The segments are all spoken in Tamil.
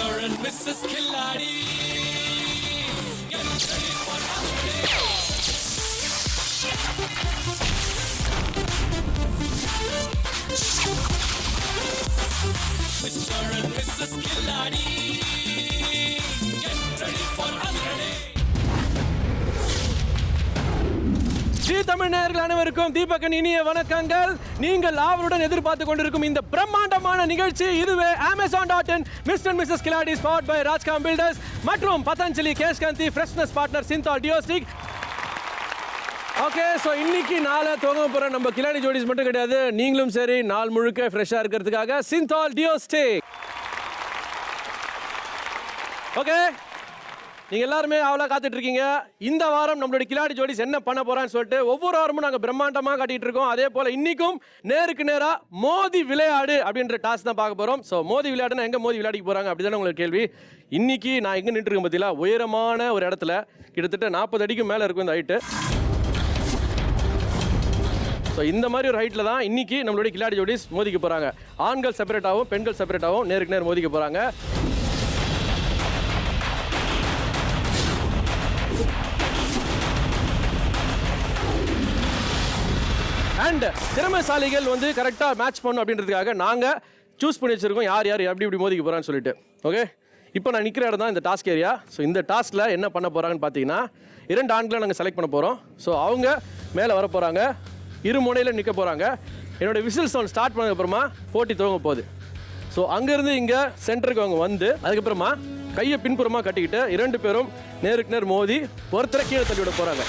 Mr. and Mrs. Killadi. Get ready for holiday. Mr. and Mrs. Killadi. Get ready for holiday. G Tamil நேயர்கள் அனைவருக்கும் தீபகன் இனிய வணக்கங்கள். நீங்கள் ஆவலுடன் எதிர்பார்த்து கொண்டிருக்கும் இந்த பிரம்மாண்டமான நிகழ்ச்சி இதுவே Amazon.in mister and missus Khiladi spot by Rajcom builders மற்றும் Patanjali Keshkanti freshness partner Cinthol deo stick. Okay, so இன்னைக்கு நாளை துவங்க போகிற நம்ம கிலாடி ஜோடிஸ் மட்டும் கிடையாது, நீங்களும் சரி நாள் முழுக்க ஃப்ரெஷ்ஷாக இருக்கிறதுக்காக சிந்தால் டியோஸ்டிக். ஓகே, நீங்கள் எல்லாருமே அவ்வளோ காத்துட்டு இருக்கீங்க. இந்த வாரம் நம்மளுடைய கிலாடி ஜோடிஸ் என்ன பண்ண போறான்னு சொல்லிட்டு ஒவ்வொரு வாரமும் நாங்கள் பிரம்மாண்டமாக காட்டிட்டு இருக்கோம். அதே போல் இன்னைக்கும் நேருக்கு நேராக மோதி விளையாடு அப்படின்ற டாஸ்க் தான் பார்க்க போகிறோம். ஸோ மோதி விளையாடுனா எங்கே மோதி விளையாடிக்க போகிறாங்க அப்படி தானே உங்களுக்கு கேள்வி. இன்னைக்கு நான் எங்கே நின்றுருக்கேன் பார்த்தீங்களா, உயரமான ஒரு இடத்துல கிட்டத்தட்ட 40 அடிக்கு மேலே இருக்கும் இந்த ஹைட்டு. ஸோ இந்த மாதிரி ஒரு ஹைட்டில் தான் இன்னைக்கு நம்மளுடைய கிலாடி ஜோடிஸ் மோதிக்க போகிறாங்க. ஆண்கள் செப்பரேட்டாகவும் பெண்கள் செப்பரேட்டாகவும் நேருக்கு நேர் மோதிக்க போகிறாங்க. அண்ட் திறமைசாலிகள் வந்து கரெக்டாக மேட்ச் பண்ணணும் அப்படின்றதுக்காக நாங்கள் சூஸ் பண்ணி வச்சுருக்கோம் யார் யார் எப்படி இப்படி மோதிக்க போகிறான்னு சொல்லிட்டு. ஓகே, இப்போ நான் நிற்கிற இடம் தான் இந்த டாஸ்க் ஏரியா. ஸோ இந்த டாஸ்கில் என்ன பண்ண போகிறாங்கன்னு பார்த்தீங்கன்னா, 2 ஆண்களை நாங்கள் செலக்ட் பண்ண போகிறோம். ஸோ அவங்க மேலே வர போகிறாங்க, இரு முனையில் நிற்க போகிறாங்க. என்னோடய விசில் சவுண்ட் ஸ்டார்ட் பண்ணதுக்கப்புறமா போட்டி துவங்க போகுது. ஸோ அங்கேருந்து இங்கே சென்டருக்கு அவங்க வந்து அதுக்கப்புறமா கையை பின்புறமாக கட்டிக்கிட்டு 2 பேரும் நேருக்கு நேர் மோதி ஒருத்தரை கீழே தள்ளி விட போகிறாங்க.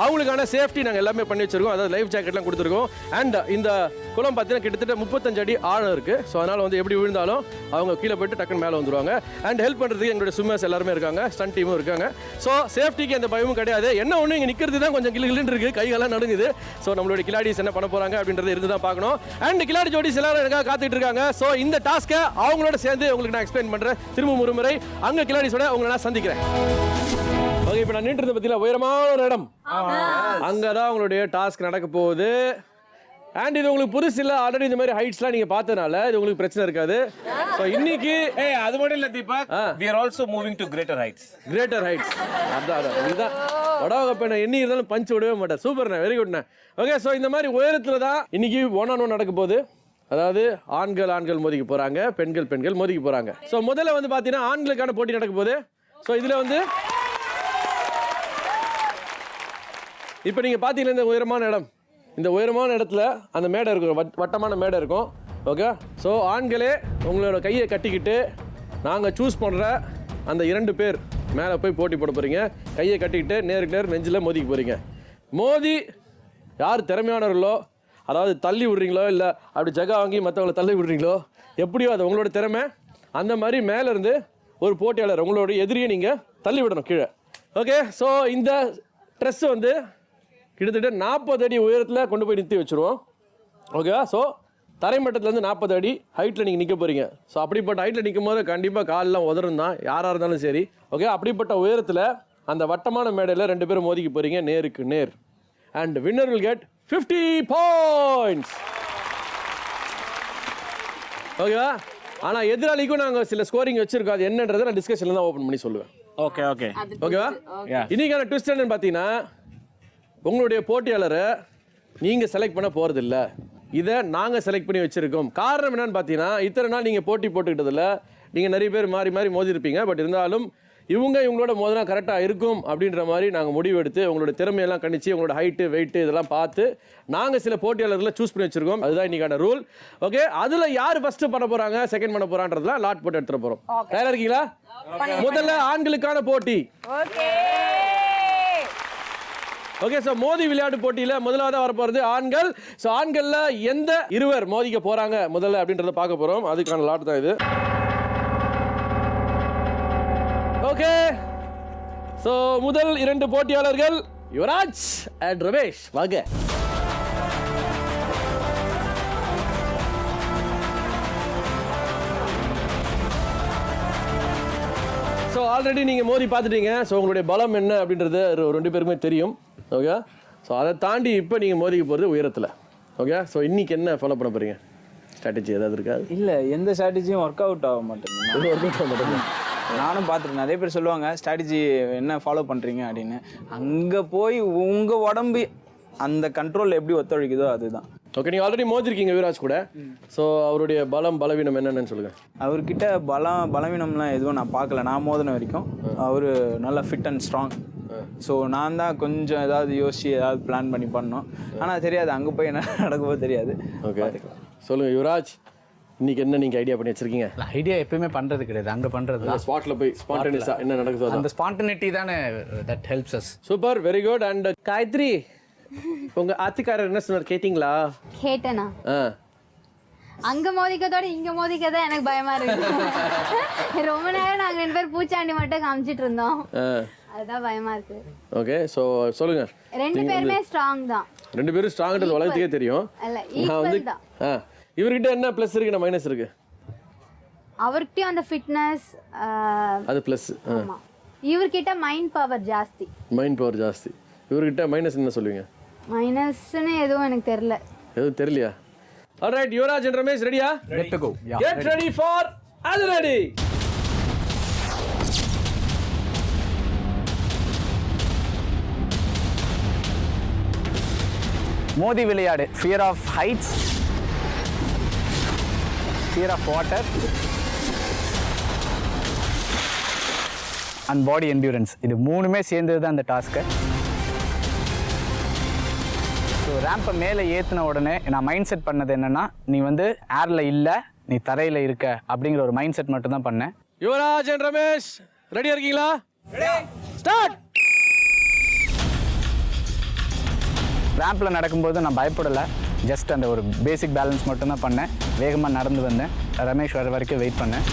அவங்களுக்கான சேஃப்டி நாங்கள் எல்லாமே பண்ணி வச்சுருக்கோம், அதாவது லைஃப் ஜாக்கெட்லாம் கொடுத்துருக்கோம். அண்ட் இந்த குளம் பார்த்தீங்கன்னா கிட்டத்தட்ட 35 அடி ஆழம் இருக்குது. ஸோ அதனால் வந்து எப்படி விழுந்தாலும் அவங்க கீழே போய்ட்டு டக்குன்னு மேலே வந்துடுவாங்க. அண்ட் ஹெல்ப் பண்ணுறதுக்கு எங்களுடைய ஸ்விம்மர்ஸ் எல்லாருமே இருக்காங்க, ஸ்டண்ட் டீமும் இருக்காங்க. ஸோ சேஃப்டிக்கு எந்த பயமும் கிடையாது. என்ன ஒன்று இங்கே நிற்கிறது தான் கொஞ்சம் கிளிகிளின்னு இருக்குது, கைகள்லாம் நடுங்குது. ஸோ நம்மளுடைய கிலாடிஸ் என்ன பண்ண போகிறாங்க அப்படின்றது இருந்து தான் பார்க்கணும். அண்ட் கிலாடி ஜோடிஸ் எல்லாரும் எனக்காக காத்துட்டு இருக்காங்க. ஸோ இந்த டாஸ்க்கை அவங்களோட சேர்ந்து உங்களுக்கு நான் எக்ஸ்பிளைன் பண்ணுறேன். திரும்ப ஒரு முறை அங்கே கிலாடிஸோட உங்களை நான் சந்திக்கிறேன். ஓகே, இப்போ நான் நின்றது பற்றில உயரமான ஒரு இடம், அங்கே தான் உங்களுடைய டாஸ்க் நடக்க போகுது. அண்ட் இது உங்களுக்கு புதுசு இல்லை, ஆல்ரெடி இந்த மாதிரி ஹைட்ஸ்லாம் நீங்கள் பார்த்தனால இது உங்களுக்கு பிரச்சனை இருக்காது. ஸோ இன்னைக்கு அது மட்டும் இல்லை Deepak, we are also moving to greater heights. Greater heights. அதான் இதுதான் வடவகப்ப எண்ணி இருந்தாலும் பஞ்ச் விடவே மாட்டேன். சூப்பர்ண்ணே, வெரி குட்ண்ணே. ஓகே, ஸோ இந்த மாதிரி உயரத்தில் தான் இன்னைக்கு 1-on-1 நடக்க போகுது. அதாவது ஆண்கள் மோதிக்க போகிறாங்க, பெண்கள் மோதிக்க போகிறாங்க. ஸோ முதல்ல வந்து பார்த்தீங்கன்னா ஆண்களுக்கான போட்டி நடக்க போகுது. ஸோ இதில் வந்து இப்போ நீங்கள் பார்த்தீங்கன்னா இந்த உயரமான இடம், இந்த உயரமான இடத்துல அந்த மேடை இருக்கும், வட்டமான மேடை இருக்கும். ஓகே, ஸோ ஆண்களே உங்களோட கையை கட்டிக்கிட்டு நாங்கள் சூஸ் பண்ணுற அந்த 2 பேர் மேலே போய் போட்டி போட போகிறீங்க. கையை கட்டிக்கிட்டு நேருக்கு நேர் நெஞ்சில் மோதிக்க போகிறீங்க. மோதி யார் திறமையானவர்களோ, அதாவது தள்ளி விடுறீங்களோ இல்லை அப்படி ஜகா வாங்கி மற்றவங்களை தள்ளி விடுறீங்களோ, எப்படியோ அது உங்களோட திறமை. அந்த மாதிரி மேலேருந்து ஒரு போட்டியாளர் உங்களோட எதிரியை நீங்கள் தள்ளி விடணும் கீழே. ஓகே, ஸோ இந்த ட்ரெஸ் வந்து கிட்டத்தட்ட 40 அடி உயரத்தில் கொண்டு போய் நிறுத்தி வச்சுருவோம். ஓகே, ஸோ தரைமட்டத்துலேருந்து 40 அடி ஹைட்டில் நீங்கள் நிற்க போகிறீங்க. ஸோ அப்படிப்பட்ட ஹைட்டில் நிற்கும் போது கண்டிப்பாக காலெலாம் உதரும் தான், யாராக இருந்தாலும் சரி. ஓகே, அப்படிப்பட்ட உயரத்தில் அந்த வட்டமான மேடையில் 2 பேரும் மோதிக்க போகிறீங்க நேருக்கு நேர். And winner will get 50 points. ஓகேவா? ஆனால் எதிராளிக்கும் நாங்கள் சில ஸ்கோரிங் வச்சுருக்கோம். அது என்னன்றதை நான் டிஸ்கஷனில் தான் ஓப்பன் பண்ணி சொல்லுவேன். ஓகேவா? இன்னைக்கான ட்விஸ்ட் என்னன்னு பார்த்தீங்கன்னா, உங்களுடைய போட்டியாளரை நீங்கள் செலக்ட் பண்ண போகிறதில்ல, இதை நாங்கள் செலக்ட் பண்ணி வச்சுருக்கோம். காரணம் என்னன்னு பார்த்தீங்கன்னா, இத்தனை நாள் நீங்கள் போட்டி போட்டுக்கிட்டதில்ல, நீங்கள் நிறைய பேர் மாறி மாறி மோதிருப்பீங்க. பட் இருந்தாலும் இவங்களோட மோதினா கரெக்டாக இருக்கும் அப்படின்ற மாதிரி நாங்கள் முடிவு எடுத்து உங்களோட திறமையெல்லாம் கணிச்சு உங்களோட ஹைட்டு வெயிட்டு இதெல்லாம் பார்த்து நாங்கள் சில போட்டியாளர்களை சூஸ் பண்ணி வச்சுருக்கோம். அதுதான் இன்றைக்கான ரூல். ஓகே, அதில் யார் ஃபஸ்ட்டு பண்ண போகிறாங்க, செகண்ட் பண்ண போகிறான்றதுலாம் லாட் போட்டு எடுத்துகிட்டு போகிறோம். தயாராக இருக்கீங்களா? முதல்ல ஆண்களுக்கான போட்டி. ஓகே, ஸோ மோதி விளையாட்டு போட்டியில் முதலாவது வர போகிறது ஆண்கள். ஸோ ஆண்களில் எந்த 2 மோதிக்க போகிறாங்க முதல்ல அப்படின்றத பார்க்க போகிறோம். அதுக்கான லாட் தான் இது. ஓகே, ஸோ முதல் 2 போட்டியாளர்கள் யுவராஜ் அண்ட் ரமேஷ். வாங்க. ஸோ ஆல்ரெடி நீங்கள் மோதி பார்த்துட்டீங்க. ஸோ உங்களுடைய பலம் என்ன அப்படின்றது 2 பேருக்குமே தெரியும். ஓகே, ஸோ அதை தாண்டி இப்போ நீங்கள் மோதிக்க போகிறது உயரத்தில். ஓகே, ஸோ இன்னைக்கு என்ன ஃபாலோ பண்ண போகிறீங்க? ஸ்ட்ராட்டஜி ஏதாவது இருக்காது? இல்லை, எந்த ஸ்ட்ராட்டஜியும் ஒர்க் அவுட் ஆக மாட்டேங்குது. ஒர்க் அவுட் ஆக மாட்டேங்குது. நானும் பார்த்துருக்கேன். நிறைய பேர் சொல்லுவாங்க ஸ்ட்ராட்டஜி என்ன ஃபாலோ பண்ணுறீங்க அப்படின்னு. அங்கே போய் உங்கள் உடம்பு அந்த கண்ட்ரோல் எப்படி ஒத்துழைக்குதோ அதுதான். ஓகே, நீங்கள் ஆல்ரெடி மோதிருக்கீங்க யுவராஜ் கூட. ஸோ அவருடைய பலவீனம் என்னென்னு சொல்லுங்கள். அவர்கிட்ட பலவீனம்லாம் எதுவும் நான் பார்க்கல நான் மோதின வரைக்கும். அவர் நல்லா ஃபிட் அண்ட் ஸ்ட்ராங். ஸோ நான் தான் கொஞ்சம் ஏதாவது யோசிச்சு ஏதாவது பிளான் பண்ணி பண்ணோம். ஆனால் தெரியாது அங்கே போய் என்ன நடக்குமோ தெரியாது. ஓகே, சொல்லுங்கள் யுவராஜ், இன்னைக்கு என்ன நீங்கள் ஐடியா பண்ணி வச்சிருக்கீங்க? ஐடியா எப்பயுமே பண்ணுறது கிடையாது, அங்கே பண்ணுறது தான். ஸ்பாட்டில் போய் ஸ்பான்டேனியஸாக என்ன நடக்குதோ அந்த ஸ்பான்டனிட்டி தானே that helps us. Super, very good. And Gayathri, உங்கள் ஆத்துக்காரர் என்ன சொன்னார் கேட்டிங்களா? கேட்டேனா? அங்க மோதிக்கத்தோட இங்க மோதிக்கதான் எனக்கு பயமா இருக்கு. ரொம்ப நேரம் நாங்க 2 பேர் பூச்சாண்டி மட்டும் காமிச்சிட்டு இருந்தோம். அதுதான் பயமா இருக்கு. ஓகே, ஸோ சொல்லுங்க. 2 பேருமே ஸ்ட்ராங் தான். 2 பேரும் ஸ்ட்ராங்ன்றது உலகத்துக்கே தெரியும். நான் வந்து இவர்கிட்ட என்ன ப்ளஸ் இருக்கு, என்ன மைனஸ் இருக்கு? அவர்கிட்டயும் அந்த ஃபிட்னஸ் அது ப்ளஸ். இவர்கிட்ட மைண்ட் பவர் ஜாஸ்தி. மைண்ட் பவர் ஜாஸ்தி. இவர்கிட்ட மைனஸ் என்ன சொல்லுவீங்க? மைனஸ்னு எதுவும் எனக்கு தெரியல. எதுவும் தெரியலையா? ஆல்ரைட், யுவராஜ் அண்ட் ரமேஷ் ரெடியா? Ready to go. Yeah. Get ready for Adrenaline. மோதி விளையாடு. Fear of heights, fear of water and body endurance. இது 3மே சேர்ந்தது தான் இந்த டாஸ்க்கு. ஸோ ரேம்பை மேலே ஏற்றின உடனே நான் மைண்ட் செட் பண்ணது என்னென்னா, நீ வந்து ஏரில் இல்லை, நீ தரையில் இருக்க அப்படிங்கிற ஒரு மைண்ட் செட் மட்டும் தான் பண்ணேன். யுவராஜ் அண்ட் ரமேஷ் ரெடியா இருக்கீங்களா? ஸ்டார்ட். ரேம்பில் நடக்கும்போது நான் பயப்படலை, ஜஸ்ட் அந்த ஒரு பேசிக் பேலன்ஸ் மட்டும் தான் பண்ணேன். வேகமாக நடந்து வந்தேன். ரமேஷ் வர வரைக்கும் வெயிட் பண்ணேன்.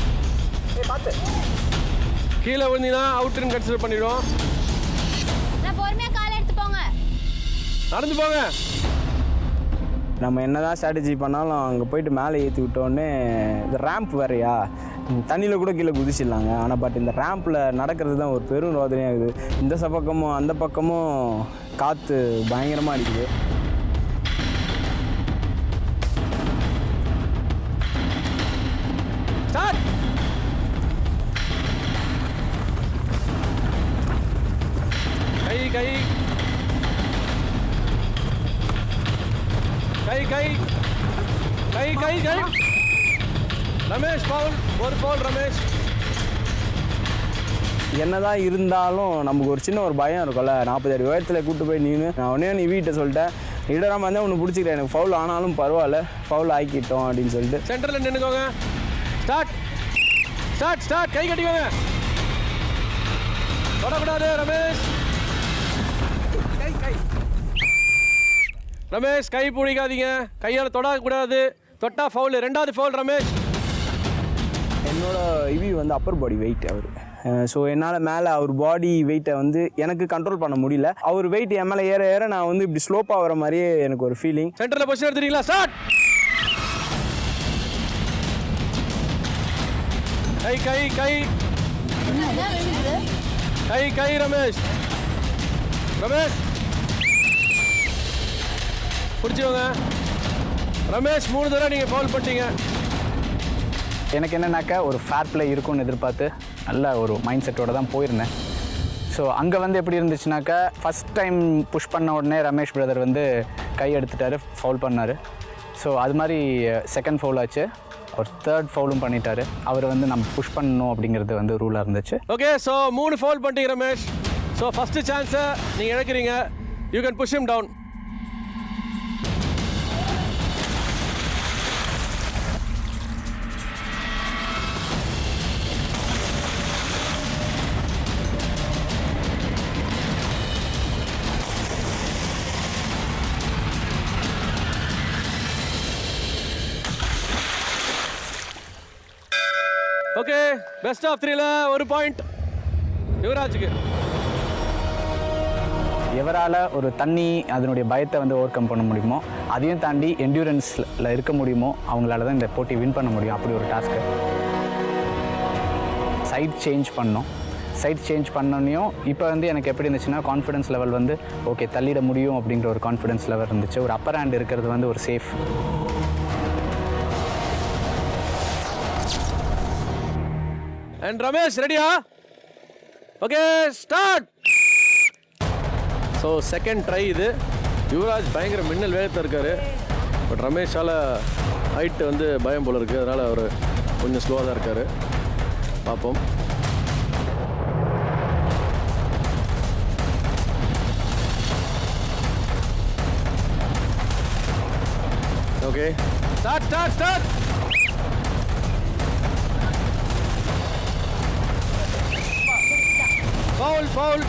கீழே வந்தீங்கன்னா அவுட்னு கன்சிடர் பண்ணிடுவோம். பொறுமையா காலை எடுத்து போங்க, நடந்து போங்க. நம்ம என்ன தான் ஸ்ட்ராட்டஜி பண்ணாலும் அங்கே போயிட்டு மேலே ஏற்றி விட்டோடனே இந்த ரேம்ப் வேறையா, தண்ணியில் கூட கீழே குதிச்சிடலாங்க. ஆனால் பட் இந்த ரேம்பில் நடக்கிறது தான் ஒரு பெரும் ரோதனையாக இருக்குது. இந்த பக்கமும் அந்த பக்கமும் காற்று பயங்கரமாக அடிக்குது. ஸ்டார்ட். கை கை கை கை கை கை கை. ரமேஷ் ஃபவுல், ஒரு ஃபவுல் ரமேஷ். என்னதான் இருந்தாலும் நமக்கு ஒரு சின்ன ஒரு பயம் இருக்கும்ல. 40 அடி உயரத்தில் கூப்பிட்டு போய் நான் நீ வீட்டை சொல்லிட்டேன், இடராமல் இருந்தால் ஒன்று பிடிச்சிக்கிறேன், எனக்கு ஃபவுல் ஆனாலும் பரவாயில்ல, ஃபவுல் ஆக்கிட்டோம் அப்படின்னு சொல்லிட்டு சென்டரில் நின்றுக்கோங்க. Start start start. கை கட்டிக்கோங்க, தொடக்கூடாது. ரமேஷ் கை கை. ரமேஷ் கை பிடிக்காதீங்க, கையால் தொடக்கூடாது. தொட்டா ஃபவுல், 2வது ஃபவுல் ரமேஷ். என்னோட வந்து அப்பர் பாடி வெயிட் அவர். ஸோ என்னால் மேலே அவர் பாடி வெயிட்டை வந்து எனக்கு கண்ட்ரோல் பண்ண முடியல. அவர் வெயிட் என் மேலே ஏற ஏற நான் வந்து இப்படி ஸ்லோப்பாக வர மாதிரியே எனக்கு ஒரு ஃபீலிங். சென்டரில் பொசிஷன் எடுத்துட்டீங்களா? ஸ்டார்ட். கை கை கை கை கை. ரமேஷ் ரமேஷ் பிடிச்சிக்கோங்க. ரமேஷ் 3 தடவை நீங்கள் ஃபவுல் பண்ணிட்டீங்க. எனக்கு என்னன்னாக்கா ஒரு ஃபேர் ப்ளே இருக்கும்னு எதிர்பார்த்து நல்ல ஒரு மைண்ட் செட்டோடு தான் போயிருந்தேன். ஸோ அங்கே வந்து எப்படி இருந்துச்சுனாக்கா, ஃபஸ்ட் டைம் புஷ் பண்ண உடனே ரமேஷ் பிரதர் வந்து கை எடுத்துட்டார், ஃபவுல் பண்ணார். ஸோ அது மாதிரி செகண்ட் ஃபவுல் ஆச்சு. அவர் 3rd ஃபவுலும் பண்ணிட்டார். அவர் வந்து நம்ம புஷ் பண்ணணும் அப்படிங்கிறது வந்து ரூலாக இருந்துச்சு. ஓகே, ஸோ 3 ஃபவுல் பண்ணிட்டீங்க ரமேஷ். ஸோ ஃபஸ்ட்டு சான்ஸை நீங்கள் இழக்கிறீங்க. You can push him down. Okay, best of 3ல 1 பாயிண்ட் யுவராஜுக்கு. எவரால் ஒரு தண்ணி அதனுடைய பயத்தை வந்து ஓவர் கம் பண்ண முடியுமோ, அதையும் தாண்டி என்டியூரன்ஸில் இருக்க முடியுமோ, அவங்களால தான் இந்த போட்டி வின் பண்ண முடியும். அப்படி ஒரு டாஸ்க்கு. சைட் சேஞ்ச் பண்ணோம். சைட் சேஞ்ச் பண்ணோன்னையும் இப்போ வந்து எனக்கு எப்படி இருந்துச்சுன்னா, கான்ஃபிடன்ஸ் லெவல் வந்து ஓகே தள்ளிட முடியும் அப்படிங்கிற ஒரு கான்ஃபிடன்ஸ் லெவல் இருந்துச்சு. ஒரு அப்பர் ஹேண்ட் இருக்கிறது வந்து ஒரு சேஃப். அண்ட் ரமேஷ் ரெடியா? Okay start. So second try இது. யுவராஜ் பயங்கர மின்னல் வேகத்தில் இருக்காரு. பட் ரமேஷால் ஹைட் வந்து பயம் போல இருக்குது, அதனால் அவர் கொஞ்சம் ஸ்லோவாக தான் இருக்கார். பார்ப்போம். Okay start start start. Foul foul.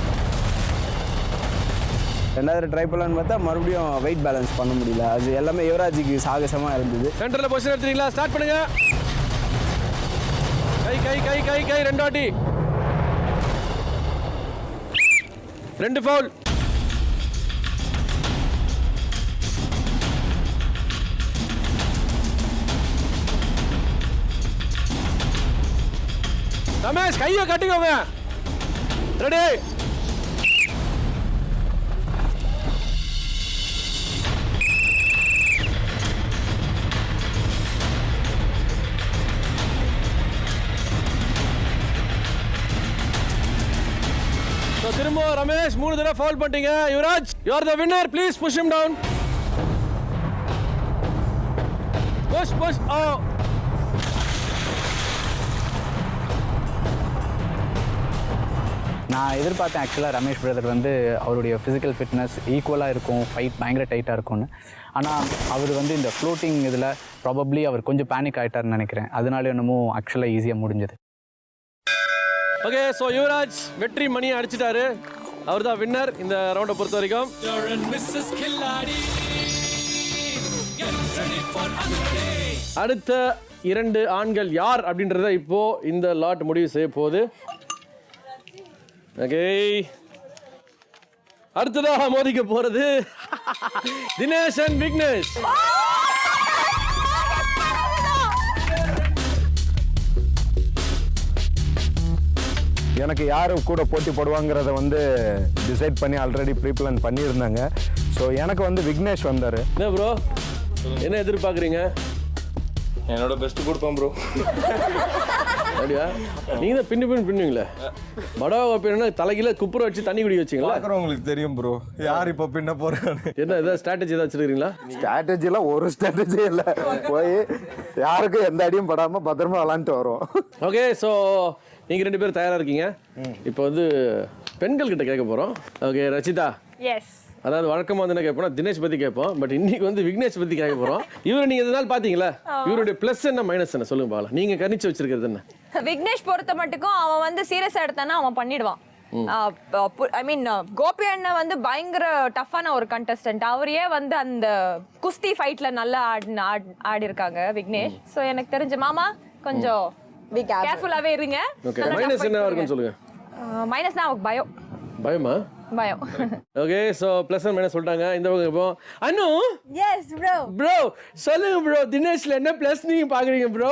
ரெண்டாவது ட்ரை பண்ணலான்னு பார்த்தா மறுபடியும் வெயிட் பேலன்ஸ் பண்ண முடியல. அது எல்லாமே யுவராஜுக்கு சாகசமாக இருந்தது. சென்டரில் பொசிஷன் எடுத்துறீங்களா? ஸ்டார்ட் பண்ணுங்க. கை கை கை கை கை 2 வாட்டி. 2 ஃபவுல். ரமேஷ் கையை கட்டிக்கோங்க. ரெடி. திரும்ப ரமேஷ் 3 தடவை ஃபவுல் பண்ணிட்டீங்க. Yuvraj, you are the winner. Please push him down. Push push. Oh. நான் எதிர்பார்த்தேன் ஆக்சுவலாக ரமேஷ் பிரதர் வந்து அவருடைய ஃபிசிக்கல் ஃபிட்னஸ் ஈக்குவலாக இருக்கும், ஃபைட் பயங்கர டைட்டாக இருக்கும்னு. ஆனால் அவர் வந்து இந்த ஃப்ளோட்டிங் இதில் ப்ராபப்ளி அவர் கொஞ்சம் பேனிக் ஆகிட்டார்னு நினைக்கிறேன். அதனால என்னமோ ஆக்சுவலாக ஈஸியாக முடிஞ்சது. ஓகே, ஸோ யுவராஜ் வெற்றி மணியை அடிச்சிட்டாரு. அவர் தான் வின்னர் இந்த ரவுண்டை பொறுத்த வரைக்கும். அடுத்த 2 ஆண்கள் யார் அப்படின்றத இப்போ இந்த லாட் முடிவு செய்ய போகுது. ஓகே, அடுத்ததாக மோதிக்க போறது தினேஷ் அண்ட் விக்னேஷ். எனக்கு யார் கூட போட்டி போடுவாங்கிறத வந்து டிசைட் பண்ணி ஆல்ரெடி ப்ரீ பிளான் பண்ணியிருந்தாங்க. ஸோ எனக்கு வந்து விக்னேஷ் வந்தார். என்ன ப்ரோ, என்ன எதிர்பார்க்குறீங்க? என்னோட பெஸ்ட் கொடுப்பேன் ப்ரோ. அப்படியா? நீங்கள் தான் பின்னுவீங்களே. படாவா பின்னா தலைகீழ குப்புற வச்சு தண்ணி குடி வச்சிங்களா? உங்களுக்கு தெரியும் ப்ரோ யார் இப்போ பின்ன போகிறான்னு. என்ன ஏதாவது ஸ்ட்ராட்டஜி ஏதாவது வச்சுருக்கீங்களா? ஸ்ட்ராட்டஜிலாம் ஒரு ஸ்ட்ராட்டஜி இல்லை, போய் யாருக்கும் எந்த அடியும் படாமல் பத்திரமா விளாண்டுட்டு வரோம். ஓகே, ஸோ நீங்கள் 2 பேரும் தயாராக இருக்கீங்க. இப்போ வந்து பெண்கள் கிட்ட கேட்க போகிறோம். ஓகே ரச்சிதா. எஸ். அதாவது வழக்கமாக வந்து என்ன கேட்போம், தினேஷ் பற்றி கேட்போம். பட் இன்னைக்கு வந்து விக்னேஷ் பற்றி கேட்க போகிறோம். இவரை நீங்கள் எதனால் பார்த்தீங்களா? இவருடைய ப்ளஸ் என்ன மைனஸ் என்ன சொல்லுங்க பாக்கலாம். நீங்கள் கணிச்சு வச்சிருக்கிறது என்ன? விக்னேஷ் பொறுத்த மட்டுக்கும் அவன் வந்து சீரியஸா எடுத்தானா அவன் பண்ணிடுவான். ஐ மீன் கோபி அண்ணன் வந்து பயங்கர டஃப்பான ஒரு கண்டஸ்டன்ட். அவரையே வந்து அந்த குஸ்தி ஃபைட்ல நல்லா ஆடி இருக்காங்க விக்னேஷ். ஸோ எனக்கு தெரிஞ்ச மாமா கொஞ்சம் கேர்ஃபுல்லாவே இருங்க. ஓகே, மைனஸ் என்ன இருக்குன்னு சொல்லுங்க. மைனஸ்னா அவருக்கு பயம். பயமா? பயம். Okay, so plus and minus சொல்லிட்டாங்க. இந்த பக்கம் இப்போ அனு. Yes bro. ப்ரோ சொல்லுங்க ப்ரோ, தினேஷ்ல என்ன ப்ளஸ் நீங்க பாக்குறீங்க ப்ரோ?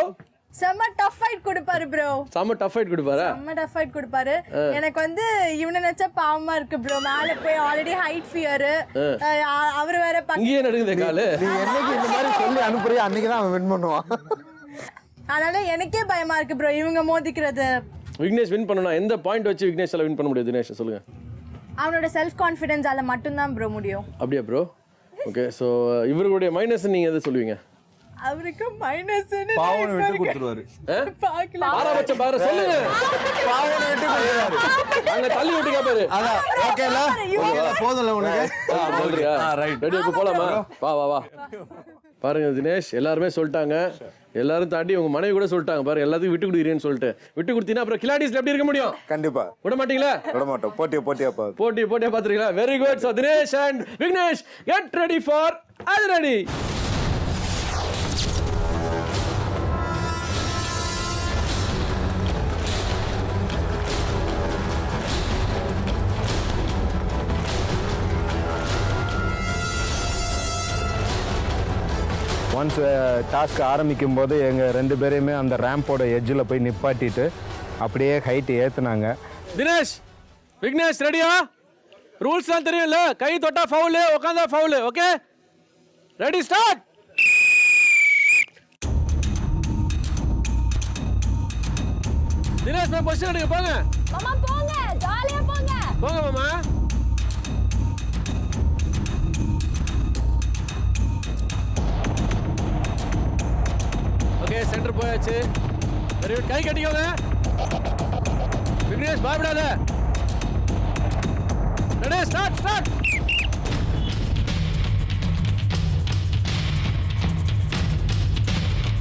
செம்ம டஃப் ஃபைட் கொடுப்பாரு ப்ரோ. செம்ம டஃப் ஃபைட் கொடுப்பாரா? செம்ம டஃப் ஃபைட் கொடுப்பாரு. எனக்கு வந்து இவனை நினைச்சா பாவமா இருக்கு ப்ரோ. மேல போய் ஆல்ரெடி ஹைட் ஃபியர். அவர் வேற இங்கேயே நடுங்குதே காலு. நீ என்னைக்கு இந்த மாதிரி சொல்லி அனுப்புறியா அன்னைக்கு தான் அவன் வின் பண்ணுவான். அதனால எனக்கே பயமா இருக்கு ப்ரோ இவங்க மோதிக்கிறது. விக்னேஷ் வின் பண்ணனும். எந்த பாயிண்ட் வச்சு விக்னேஷால வின் பண்ண முடியும் தினேஷ் சொல்லுங்க. அவனோட செல்ஃப் கான்ஃபிடன்ஸால மட்டும் தான் ப்ரோ முடியும். அப்படியே ப்ரோ. ஓகே, ஸோ இவருடைய மைனஸ் நீங்க எதை சொல்லுவீங்க? அவருக்கு மைனஸ் பாவனை விட்டு கொடுத்துருவாரு. பார்க்கலாம். ஆரம்பச்சம் பாரு சொல்லுங்க. பாவனை விட்டு கொடுத்துருவாரு. அங்க தள்ளி விட்டு கேப்பாரு. அதான் ஓகேல போதும்ல உனக்கு. சொல்றியா? ரைட். ரெடி இப்போ போலாமா? வா வா வா. பாருங்க தினேஷ், எல்லாருமே சொல்லிட்டாங்க. எல்லாரும் தாண்டி உங்க மனைவி கூட சொல்லிட்டாங்க. பாருங்க எல்லாத்துக்கும் விட்டு கொடுக்குறீன்னு சொல்லிட்டு. விட்டு கொடுத்தீங்கன்னா அப்புறம் கிலாடிஸ்ல எப்படி இருக்க முடியும்? கண்டிப்பா விட மாட்டீங்களா? விட மாட்டோம். போட்டியா பாத்துறீங்களா? Very good. So Dinesh and Vignesh get ready for அது ரெடி. ஒன்ஸ் டாஸ்க் ஆரம்பிக்கும் போது எங்கள் 2 பேரையுமே அந்த ரேம்போட எட்ஜில் போய் நிப்பாட்டிட்டு அப்படியே ஹைட் ஏற்றுனாங்க. தினேஷ், விக்னேஷ் ரெடியா? ரூல்ஸ்லாம் தெரியும்ல? கை தொட்டா ஃபவுலு, உட்காந்தா foul. Okay, ready start. Dinesh Vignesh ma'am position எடுங்க போங்க மாமா போங்க ஜாலியா போங்க போங்க மாமா ஓகே சென்டர் போயாச்சு வெரி குட் கை கட்டிக்கோங்க விக்னேஷ் பயப்படாத ரெடி ஸ்டார்ட்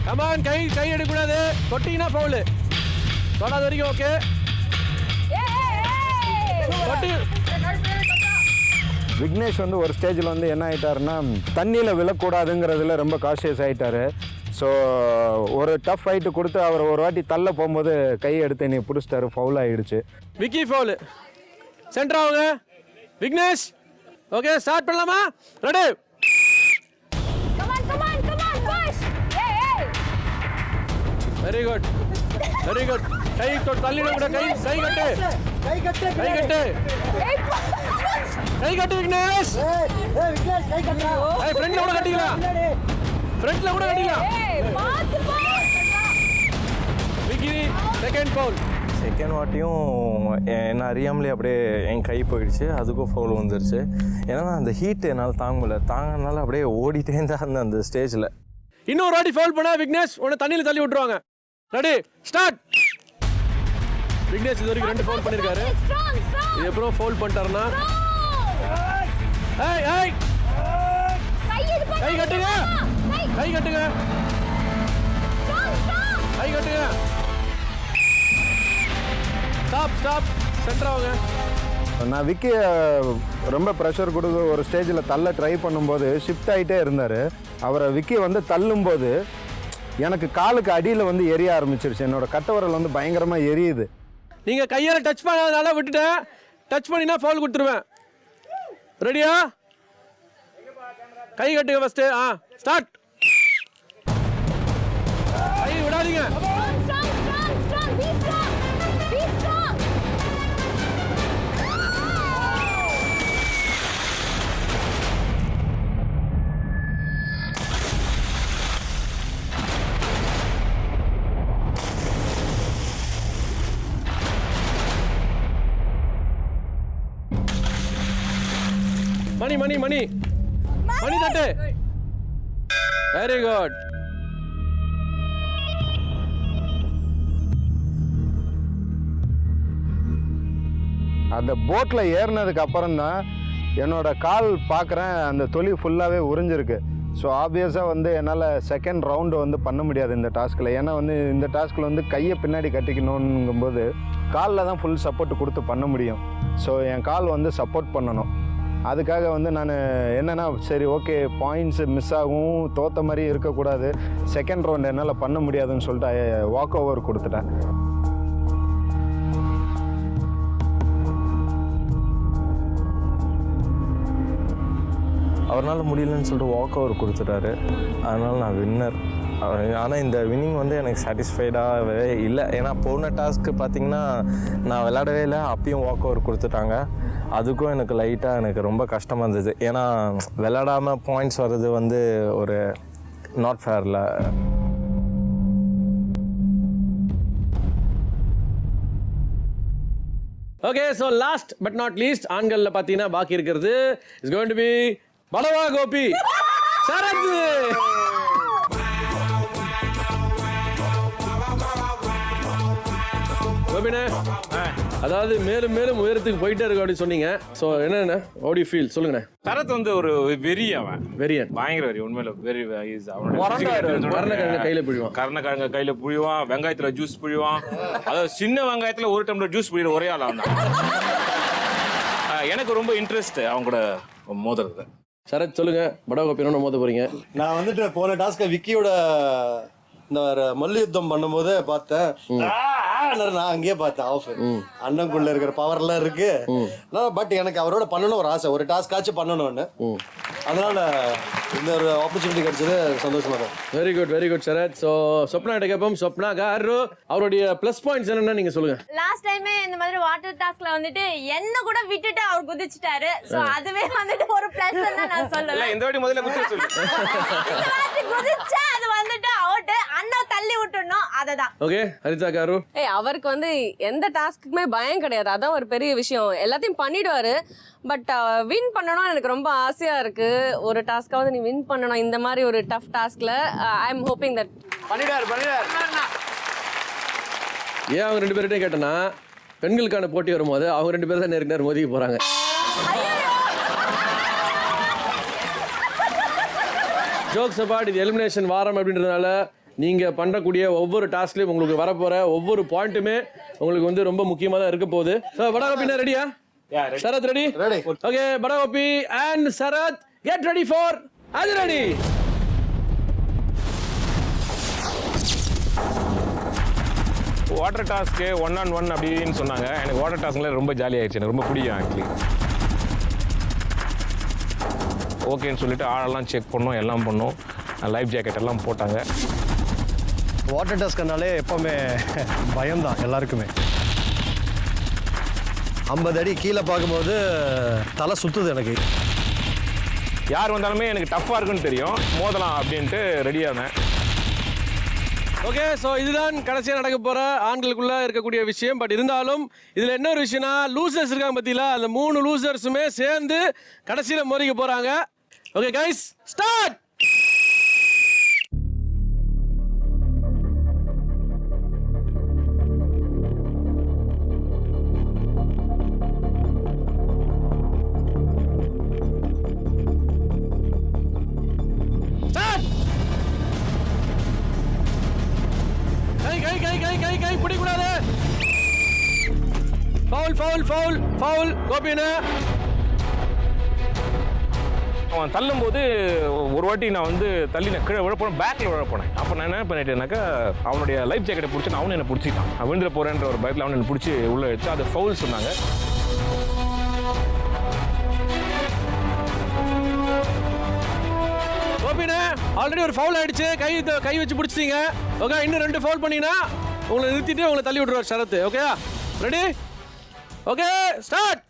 கமான் கை எடுக்கக்கூடாது தொட்டிங்கன்னா ஃபவுல் தொடாத வரைக்கும் ஓகே தொட்டி விக்னேஷ் வந்து ஒரு ஸ்டேஜில் வந்து என்ன ஆகிட்டாருன்னா தண்ணியில் விழக்கூடாதுங்கிறதுல ரொம்ப கான்ஷியஸ் ஆகிட்டாரு. ஸோ ஒரு டஃப் ஃபைட்டு கொடுத்து அவர் ஒரு வாட்டி தள்ள போகும்போது கை எடுத்து நீ பிடிச்சிட்டாரு, ஃபவுல் ஆகிடுச்சு. விக்கி ஃபவுல் சென்டர் ஆகுங்க விக்னேஷ். ஓகே ஸ்டார்ட் பண்ணலாமா? ரெடி வெரி குட் கை தள்ளிட கூட கை கட்டு விக்னேஷ். ஃப்ரண்ட்ல கூட கட்டிக்கலாம் விக்கி செகண்ட் ஃபவுல். செகண்ட் வாட்டியும் என்ன அறியாமலே அப்படியே என் கை போயிடுச்சு, அதுக்கும் ஃபவுல் வந்துருச்சு. ஏன்னா அந்த ஹீட் என்னால் தாங்கனால அப்படியே ஓடிட்டே இருந்தா அந்த ஸ்டேஜில். இன்னொரு வாட்டி ஃபவுல் பண்ணா விக்னேஷ் உன்னை தண்ணியில் தள்ளி விட்டுருவாங்க. Ready start. விக்னேஷ் இது வரைக்கும் 2 ஃபவுல் பண்ணிருக்காரு. இது எப்பறம் ஃபவுல் பண்ணிட்டாருன்னா கை கட்டுங்க ஸ்டாப் சென்டர் ஆகுங்க. நான் விக்கி ரொம்ப ப்ரெஷர் கொடுத்து ஒரு ஸ்டேஜில் தள்ள ட்ரை பண்ணும்போது ஷிஃப்ட் ஆகிட்டே இருந்தார். அவரை விக்கி வந்து தள்ளும்போது எனக்கு காலுக்கு அடியில் வந்து எரிய ஆரம்பிச்சிருச்சு. என்னோட கட்டவரல் வந்து பயங்கரமாக எரியுது. நீங்கள் கையால் டச் பண்ணாதனால விட்டுட்டேன். டச் பண்ணினா ஃபவுல் கொடுத்துருவேன். ரெடியா? கை கட்டுங்க ஃபர்ஸ்ட். ஸ்டார்ட். கை விடாதீங்க. மணி தட்டு. Very good. அந்த போட்டில் ஏறினதுக்கு அப்புறம் தான் என்னோட கால் பார்க்குறேன், அந்த தொலி ஃபுல்லாகவே உறிஞ்சிருக்கு. ஸோ ஆப்வியஸாக வந்து என்னால் செகண்ட் ரவுண்டு வந்து பண்ண முடியாது இந்த டாஸ்கில். ஏன்னா வந்து இந்த டாஸ்கில் வந்து கையை பின்னாடி கட்டிக்கணுங்கும்போது காலில் தான் ஃபுல் சப்போர்ட் கொடுத்து பண்ண முடியும். ஸோ என் கால் வந்து சப்போர்ட் பண்ணணும். அதுக்காக வந்து நான் என்னென்னா சரி ஓகே பாயிண்ட்ஸு மிஸ் ஆகும், தோற்ற மாதிரி இருக்கக்கூடாது, செகண்ட் ரவுண்ட் என்னால் பண்ண முடியாதுன்னு சொல்லிட்டு வாக் ஓவர் கொடுத்துட்டேன். அவரால் முடியலன்னு சொல்லிட்டு வாக் ஓவர் கொடுத்துட்டாரு. அதனால் நான் வின்னர். ஆனால் இந்த வின்னிங் வந்து எனக்கு சாட்டிஸ்ஃபைடாகவே இல்லை. ஏன்னா போன டாஸ்க்கு பார்த்திங்கன்னா நான் விளையாடவே இல்லை, அப்பயும் வாக் ஓவர் கொடுத்துட்டாங்க. அதுக்கும் எனக்கு லைட்டாக எனக்கு ரொம்ப கஷ்டமாக இருந்தது. ஏன்னா விளையாடாமல் பாயிண்ட்ஸ் வர்றது வந்து ஒரு நாட் ஃபேரில். Okay so last but not least ஆண்களில் பார்த்தீங்கன்னா பாக்கி இருக்கிறது இஸ் கோயிங் டு பி பலவா கோபி சரத். கோபினே, அதாவது மேலும் மேலும் உயரத்துக்கு போயிட்டே இருக்கு அப்படின்னு சொன்னீங்க. ஸோ என்னென்ன how do you feel சொல்லுங்கண்ணே. சரத் வந்து ஒரு வெறியன், பயங்கர வெறி. உண்மையில வெறி. கர்ணக்கிழங்கு கையில புழிவான், கர்ணக்கிழங்கு கையில புழிவான், வெங்காயத்துல ஜூஸ் புழிவான். அதாவது சின்ன வெங்காயத்துல 1 டம்ளர் ஜூஸ் புழிற ஒரே ஆள் அவன் தான். எனக்கு ரொம்ப இன்ட்ரெஸ்ட் அவங்க கூட மோதுறது. சரத் சொல்லுங்க, படா கோபினோட மோத போறீங்க. நான் வந்துட்டு போன டாஸ்க்கு விக்கியோட இந்த மல்லு யுத்தம் பண்ணும்போது பார்த்தேன். நான் அங்கேயே பார்த்தேன் ஆஃப் அண்ணனுக்குள்ள இருக்கிற பவர்லாம் இருக்கு. பட் எனக்கு அவரோட பண்ணணும் ஒரு ஆசை, ஒரு டாஸ்க் ஆச்சு பண்ணணும்னு. அதனால இந்த ஒரு ஆப்பர்ச்சுனிட்டி கிடைச்சது சந்தோஷமா தான். Very good Sarath. So Swapna கிட்ட கேட்போம். சொப்னா காரு அவருடைய ப்ளஸ் பாயிண்ட்ஸ் என்னன்னா நீங்க சொல்லுங்க. லாஸ்ட் டைமே இந்த மாதிரி வாட்டர் டாஸ்க்ல வந்துட்டு என்ன கூட விட்டுட்டு அவர் குதிச்சிட்டாரு. சோ அதுவே வந்துட்டு ஒரு ப்ளஸ் தான் நான் சொல்லுவேன். இந்த வாட்டி முதல்ல குதிச்சா அது வந்துட்டு அவுட். அண்ணா தள்ளி விட்டுறணும். அததான். Okay Haritha car. அவருக்கு வந்து எந்த டாஸ்க்குமே பயம் கிடையாது, அதான் ஒரு பெரிய விஷயம். எல்லாத்தையும் பண்ணிடுவாரு. பட் வின் பண்ணணும் எனக்கு ரொம்ப ஆசையா இருக்கு. ஒரு டாஸ்க்காவது நீ வின் பண்ணணும் இந்த மாதிரி ஒரு டஃப் டாஸ்க்ல. ஐ எம் ஹோப்பிங் தட் பண்ணிடுவார். ஏன் அவங்க 2 பேர்கிட்டையும் கேட்டேன்னா, பெண்களுக்கான போட்டி வரும்போது அவங்க 2 பேர் தான் நேருக்கு நேர் மோதிக்க போறாங்க. ஜோக்ஸ் அபார்ட், இது எலிமினேஷன் வாரம் அப்படின்றதுனால நீங்கள் பண்ணக்கூடிய ஒவ்வொரு டாஸ்க்லையும் உங்களுக்கு வரப்போகிற ஒவ்வொரு பாயிண்ட்டுமே உங்களுக்கு வந்து ரொம்ப முக்கியமாக தான் இருக்க போகுது. ஸோ படாகோபினா ரெடியா? Sarath ready? Ready. Okay Badagopi and Sarath get ready for அது ரெடி. வாட்டர் டாஸ்க்கு 1-on-1 அப்படின்னு சொன்னாங்க. எனக்கு வாட்டர் டாஸ்க்ல ரொம்ப ஜாலியாகிடுச்சு, எனக்கு ரொம்ப பிடிக்கும் ஆக்சுவலி. ஓகேன்னு சொல்லிட்டு ஆளெல்லாம் செக் பண்ணோம், எல்லாம் பண்ணோம், லைஃப் ஜாக்கெட் எல்லாம் போட்டாங்க. வாட்டர் டாஸ்க்னாலே எப்போவுமே பயம்தான் எல்லாருக்குமே. 50 அடி கீழே பார்க்கும்போது தலை சுற்றுது எனக்கு. யார் வந்தாலுமே எனக்கு டஃப்பாக இருக்குன்னு தெரியும், மோதலாம் அப்படின்ட்டு ரெடியாக இருந்தேன். ஓகே ஸோ இதுதான் கடைசியாக நடக்க போகிற ஆண்களுக்குள்ளே இருக்கக்கூடிய விஷயம். பட் இருந்தாலும் இதில் என்ன ஒரு விஷயம்னா, லூசர்ஸ் இருக்காங்க பற்றியில், அந்த 3 லூசர்ஸுமே சேர்ந்து கடைசியில் மோதிக்க போகிறாங்க. Okay guys start. கை பிடிக்கூடாது. Foul foul foul foul. கோபினா அவன் தள்ளும் போது ஒரு வாட்டி நான் வந்து தள்ளி நான் கீழே விழ போனேன், பேக்கில் விழ போனேன். அப்போ நான் என்ன பண்ணிட்டேன்னாக்கா, அவனுடைய லைஃப் ஜாக்கெட்டை பிடிச்சி அவனு என்னை பிடிச்சிட்டான். அவன் விழுந்துட போகிறேன்ற ஒரு பயத்தில் அவனை என்னை பிடிச்சி உள்ளே எடுத்து அது ஃபவுல் சொன்னாங்க. கோபினா ஆல்ரெடி ஒரு ஃபவுல் ஆயிடுச்சு, கை வச்சு பிடிச்சிட்டீங்க. ஓகே இன்னும் 2 ஃபவுல் பண்ணீங்கன்னா உங்களை நிறுத்திட்டு உங்களை தள்ளி விட்டுருவார் Sarath. Okay ready? Okay start.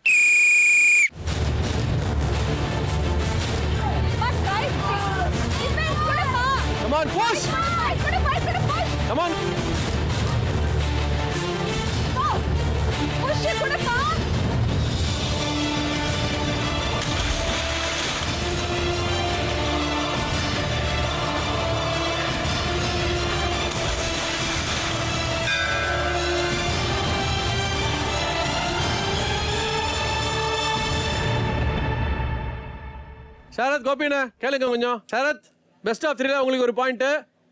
Come on, push! Come on! Push it, put it on! Sarath கோபினா கேளுங்க கொஞ்சம். சரத் பெஸ்ட் ஆஃப் 3ல உங்களுக்கு ஒரு பாயிண்ட்.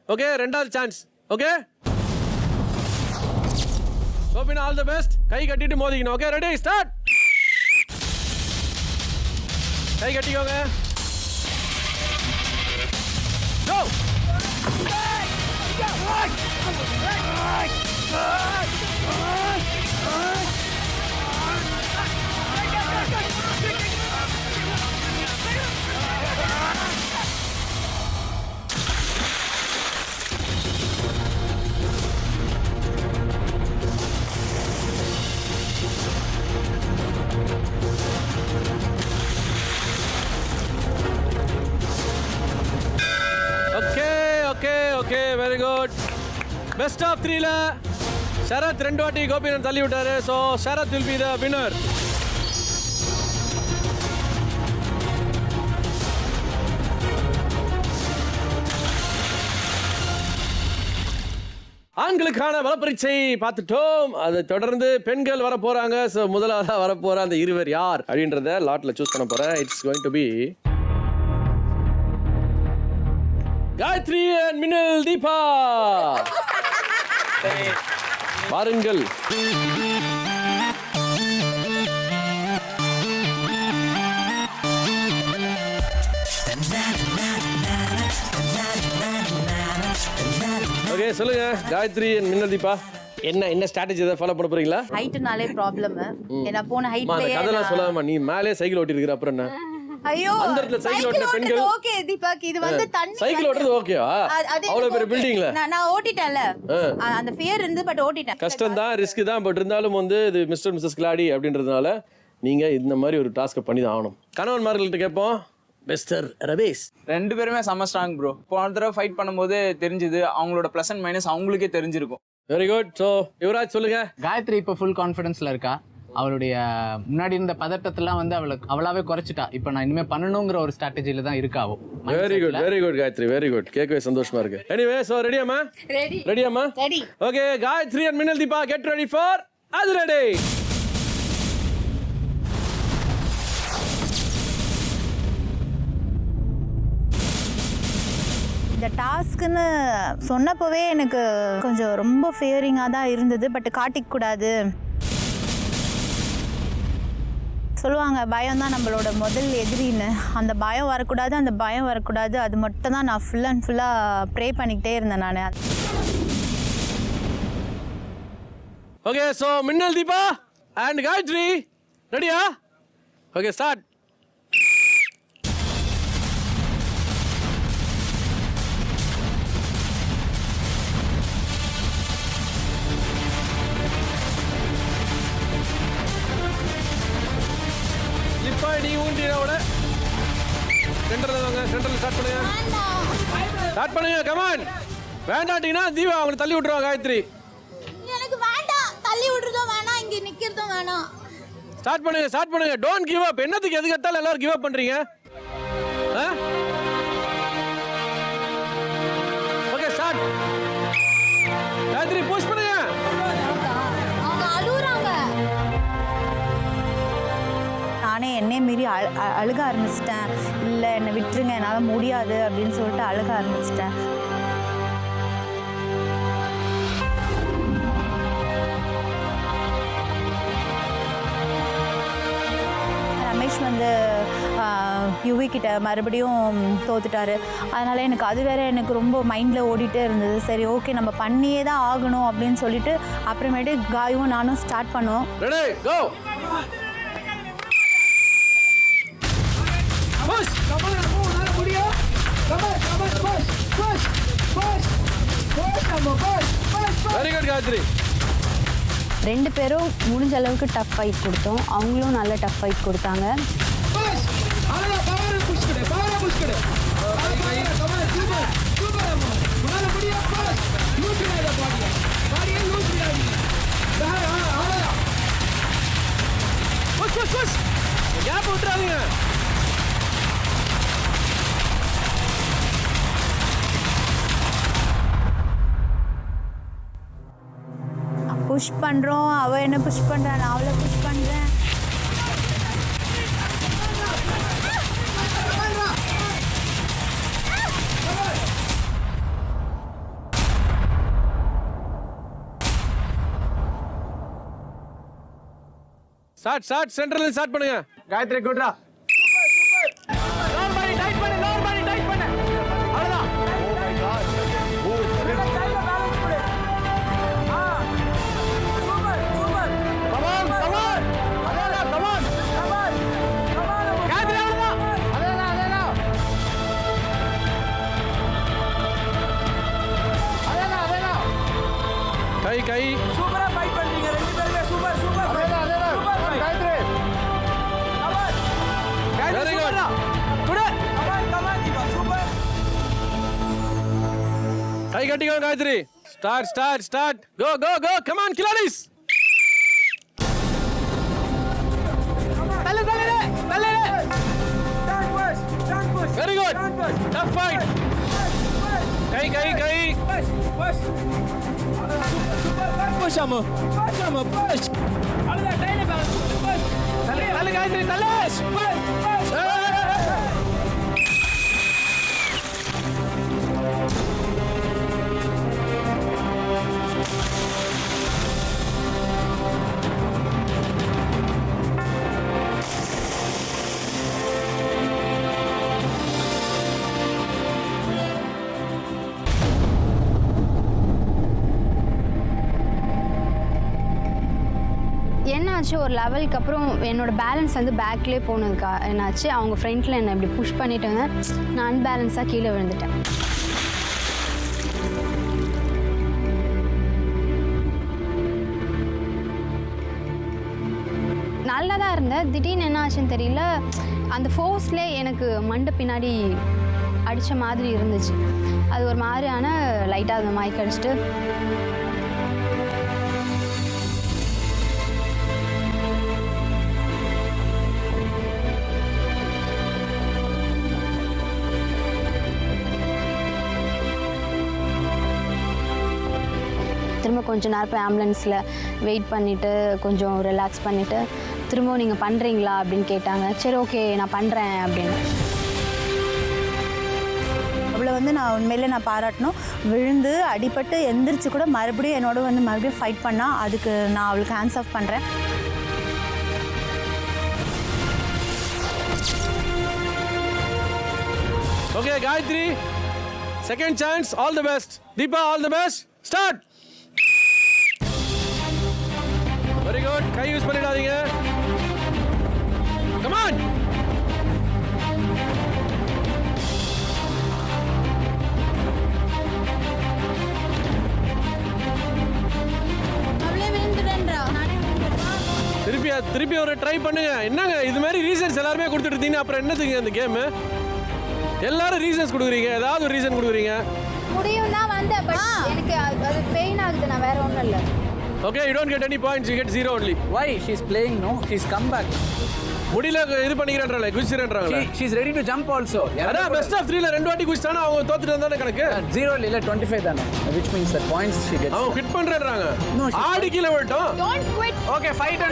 ஓகே 2வது சான்ஸ். ஓகே கோபினா ஆல் தி பெஸ்ட். கை கட்டிட்டு மோதிக்கணும். Okay ready start. கை கட்டிக்கோங்க. Go. Okay very good. Best of 3ல சரத் 2 வாட்டி கோபிநாத் தள்ளி விட்டாரு. So Sarath will be the winner. ஆண்களுக்கான பலப்பரீட்சை பார்த்துட்டோம். அதை தொடர்ந்து பெண்கள் வர போறாங்க. ஸோ முதலாவதாக வரப்போற அந்த இருவர் யார் அப்படின்றத லாட்ல சூஸ் பண்ண போறேன். It's going to be Gayathri and Minnal Deepa. பாருங்கள். ஓகே சொல்லுங்க காயத்ரி and மின்னல் தீபா, என்ன ஸ்ட்ராட்டஜி ஏதாவது ஃபாலோ பண்ண போறீங்களா? ஹைட்னாலே ப்ராப்ளம். ஏன்னா போன ஹைட்லயே அதெல்லாம் சொல்லாம நீ மேலே சைக்கிள் ஓட்டி இருக்கிற அப்புறம் என்ன? ஐயோ அந்த இடத்துல சைக்கிள் ஓட்டுற பெண்கள் ஓகே தீபக், இது வந்து தண்ணி சைக்கிள் ஓட்டுறது ஓகேவா? அவ்வளவு பெரிய பில்டிங்ல நான் ஓட்டிட்டேன்ல, அந்த ஃபியர் இருந்து பட் ஓட்டிட்டேன். கஷ்டம் தான், ரிஸ்க் தான். பட் இருந்தாலும் வந்து இது மிஸ்டர் மிஸ்ஸஸ் கிளாடி அப்படின்றதுனால நீங்க இந்த மாதிரி ஒரு டாஸ்க்கை பண்ணி தான் ஆகணும். கணவன்மார்கள்ட்ட கேட்போம், மிஸ்டர் ரமேஷ். 2 பேருமே செம்ம ஸ்ட்ராங் ப்ரோ. போன தடவை ஃபைட் பண்ணும்போது தெரிஞ்சுது அவங்களோட ப்ளஸ் அண்ட் மைனஸ் அவங்களுக்கே தெரிஞ்சிருக்கும். Very good. ஸோ யுவராஜ் சொல்லுங்க. காயத்ரி இப்போ ஃபுல் கான்ஃபிடென்ஸில் இருக்கா. அவளுடைய முன்னாடி இருந்த பதட்டத்தெல்லாம் வந்து அவளாவே குறைச்சிட்டா. இப்போ நான் இனிமேல் பண்ணணுங்கிற ஒரு ஸ்ட்ராட்டஜியில தான் இருக்காவோ. Very good, very good Gayathri, very good. கேட்கவே சந்தோஷமா இருக்கு. எனிவே ஸோ ரெடியாம்மா? ரெடியாம்மா? ரெடி. ஓகே, காயத்ரி அண்ட் மின்னல் தீபா கெட் ரெடி ஃபார் அதிரடி. இந்த டாஸ்க்குன்னு சொன்னப்போவே எனக்கு கொஞ்சம் ரொம்ப ஃபியரிங்காக தான் இருந்தது. பட் காட்டிக்கூடாது சொல்லுவாங்க, பயம் தான் நம்மளோட முதல் எதிரின்னு. அந்த பயம் வரக்கூடாது. அது மட்டும் தான் நான் ஃபுல் அண்ட் ஃபுல்லாக ப்ரே பண்ணிக்கிட்டே இருந்தேன் நான். ஓகே, ஸோ மின்னல் தீபா அண்ட் காயத்ரி ரெடியா? Okay, start. இப்போ நீ ஊண்டினோட சென்டரில் ஸ்டார்ட் பண்ணுங்க. கமான். வேண்டாட்டீங்கன்னா தீபா அவங்களை தள்ளி விட்டுருவா. காயத்ரி எனக்கு வேண்டாம், தள்ளி விடுறதும் வேணாம், இங்கே நிற்கிறதும் வேணாம். ஸ்டார்ட் பண்ணுங்க. Don't give up. என்னத்துக்கு எது கத்தாலும் எல்லாரும் கிவ் அப் பண்றீங்க? Okay, start. காயத்ரி புஷ் பண்ணுங்க. அவங்க அழுகுறாங்க. நானே என்னை மீறி அழுக ஆரம்பிச்சிட்டேன். இல்லை என்னை விட்டுருங்க, என்னால் முடியாது அப்படின்னு சொல்லிட்டு அழுக ஆரம்பிச்சிட்டேன். ரமேஷ் வந்து யுவி கிட்ட மறுபடியும் தோத்துட்டாரு. அதனால் எனக்கு அது வேற எனக்கு ரொம்ப மைண்டில் ஓடிட்டே இருந்தது. சரி ஓகே, நம்ம பண்ணியே தான் ஆகணும் அப்படின்னு சொல்லிட்டு அப்புறமேட்டு காயும் நானும் ஸ்டார்ட் பண்ணோம். Ready go. Very good Gayathri. 2 பேரும் முடிஞ்ச அளவுக்கு டஃப் ஃபைட் கொடுத்தோம். அவங்களும் நல்ல டஃப் ஃபைட் கொடுத்தாங்க. கேப் விட்டுறாதீங்க. புஷ் பண்ணுறோம், அவள் என்ன புஷ் பண்ணுறா, நான் அவளை புஷ் பண்ணுறேன். ஸ்டார்ட். சென்டர்ல ஸ்டார்ட் பண்ணுங்க. காயத்ரி குட்ரா. கை சூப்பரா ஃபைட் பண்றீங்க 2 பேருமே. Super Gayathri. Very good. Come on Deepa. Super. கை கட்டிக்கோ Gayathri. Start. Go. Come on Khiladis. Very good. Tough fight. கை. Push Amu. Alla டைல பேலன்ஸ். தள்ள காயத்ரி தள்ள. என்னாச்சு, ஒரு லெவலுக்கு அப்புறம் என்னோட பேலன்ஸ் வந்து பேக்லேயே போனதுக்கா என்னாச்சு, அவங்க ஃப்ரண்ட்டில் என்னை இப்படி புஷ் பண்ணிட்டாங்க. நான் அன்பேலன்ஸாக கீழே விழுந்துட்டேன். நல்லா கரெக்டாக தான் இருந்தேன். திடீர்னு என்ன ஆச்சுன்னு தெரியல, அந்த ஃபோர்ஸ்லேயே எனக்கு மண்டை பின்னாடி அடித்த மாதிரி இருந்துச்சு. அது ஒரு மாதிரியான லைட்டாக அந்த மயக்க அடிச்சுட்டு திரும்ப கொஞ்சம் நேரம் போய் ஆம்புலன்ஸில் வெயிட் பண்ணிவிட்டு கொஞ்சம் ரிலாக்ஸ் பண்ணிவிட்டு திரும்பவும் நீங்கள் பண்ணுறீங்களா அப்படின்னு கேட்டாங்க. சரி ஓகே நான் பண்ணுறேன் அப்படின்னு. அவளை வந்து நான் உண்மையிலே நான் பாராட்டணும். விழுந்து அடிபட்டு எந்திரிச்சு கூட மறுபடியும் என்னோட வந்து மறுபடியும் ஃபைட் பண்ணால் அதுக்கு நான் அவளுக்கு ஹேண்ட்ஸ் ஆஃப் பண்ணுறேன். Okay Gayathri, second chance, all the best. Deepa, all the best. Start. Very good. கை யூஸ் பண்ணிடாதீங்க. Come on. திருப்பி ஒரு ட்ரை பண்ணுங்க. என்னங்க இது மாதிரி ரீசன்ஸ் எல்லாருமே கொடுத்துட்டு இருந்தீங்க, அப்புறம் என்னதுங்க இந்த கேம்? எல்லாரும் ரீசன்ஸ் கொடுக்குறீங்க, ஏதாவது ஒரு ரீசன் கொடுக்குறீங்க. முடியும் தான் வந்தேன், பட் எனக்கு அது பெயின் ஆகுது. நான் வேற ஒன்றும் இல்லை. Okay, you don't get any points, you get 0 only. Why? She's playing, no? She's come back. முடியல இது பண்ணிக்கிறேன்றாங்களே, குதிச்சிரேன்றாங்களே. She's ready to jump also. அதான் பெஸ்ட் ஆஃப் 3ல ரெண்டு வாட்டி குதிச்சானா அவங்க தோத்துட்டு வந்தானே கணக்கு. 0 இல்ல 25 தானே, which means that points she gets. அவங்க quit பண்றேன்றாங்க. ஆடி கீழ விட்டோம். Don't quit. Okay, fight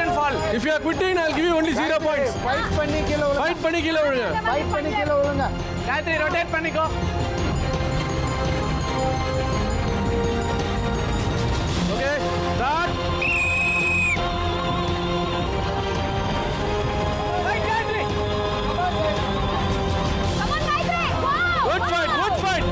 and fall. If you are quitting, I'll give you only 0 points. Fight பண்ணி கீழ விழுங்க. Fight பண்ணி கீழ விழுங்க. Fight பண்ணி கீழ விழுங்க. காயத்ரி rotate பண்ணிக்கோ. Okay, start. Good fight, good fight.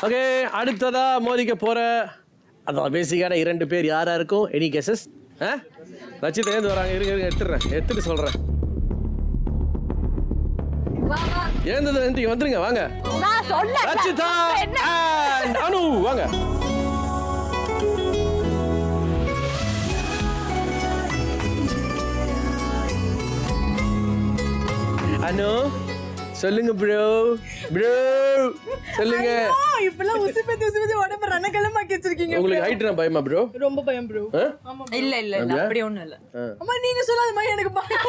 Okay, அடுத்ததா மோதிக்க போற அதான் பேசிக்கான 2 பேர் யாரா இருக்கும்? Any guesses? ரச்சிதா ஏந்து வராங்க. இருங்க எடுத்துட்டு சொல்றேன். ஏந்தது வந்துருங்க, வாங்க. ரச்சிதா and அனு வாங்க. அனு சொல்லுங்க ப்ரோ சொல்லுங்க. இப்பலாம் உசுப்பேத்தி உடம்பு ரணகலமாக்கி வச்சிருக்கீங்க. உங்களுக்கு ஹைட்னா பயமா ப்ரோ? ரொம்ப பயம் ப்ரோ. இல்ல அப்படி ஒண்ணும் இல்ல. அம்மா நீங்க சொல்லாத மாதிரி எனக்கு பயம்.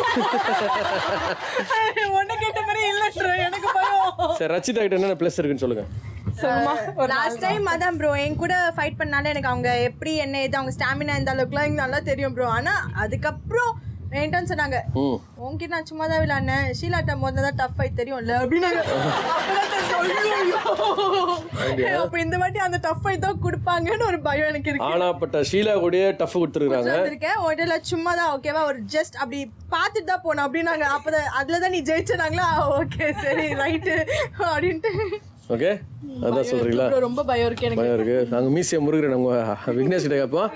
ஒண்ணு கேட்ட மாதிரி இல்ல ப்ரோ, எனக்கு பயம். சரி, ரச்சிதா கிட்ட என்ன ப்ளஸ் இருக்குன்னு சொல்லுங்க. லாஸ்ட் டைம் அதான் ப்ரோ என் கூட ஃபைட் பண்ணாலே எனக்கு அவங்க எப்படி என்ன ஏது அவங்க ஸ்டாமினா இந்த அளவுக்குலாம் எனக்கு நல்லா தெரியும் ப்ரோ. ஆனா அதுக்கப்புறம் என்கிட்ட சொன்னாங்க, உன்கிட்ட நான் சும்மா தான் விளையாடினேன், ஷீலாட்ட முதல்ல தான் டஃப் ஃபைட் தெரியும்ல அப்படின்னு. அப்ப இந்த வாட்டி அந்த டஃப் ஃபைட் தான் கொடுப்பாங்கன்னு ஒரு பயம் எனக்கு இருக்கு. ஆனாப்பட்ட ஷீலா கூட டஃப் கொடுத்துருக்காங்க. உடல சும்மா தான் ஓகேவா, ஒரு ஜஸ்ட் அப்படி பார்த்துட்டு தான் போனோம் அப்படின்னாங்க. அப்பதான் அதுலதான் நீ ஜெயிச்சாங்களா? ஓகே சரி ரைட்டு அப்படின்ட்டு. ஓகே, அதான் சொல்றீங்களா? ரொம்ப பயம் இருக்கு எனக்கு. பயம் இருக்கு. நாங்க மீசிய முருகன் நம்ம விக்னேஷ் கிட்ட கேட்போம்.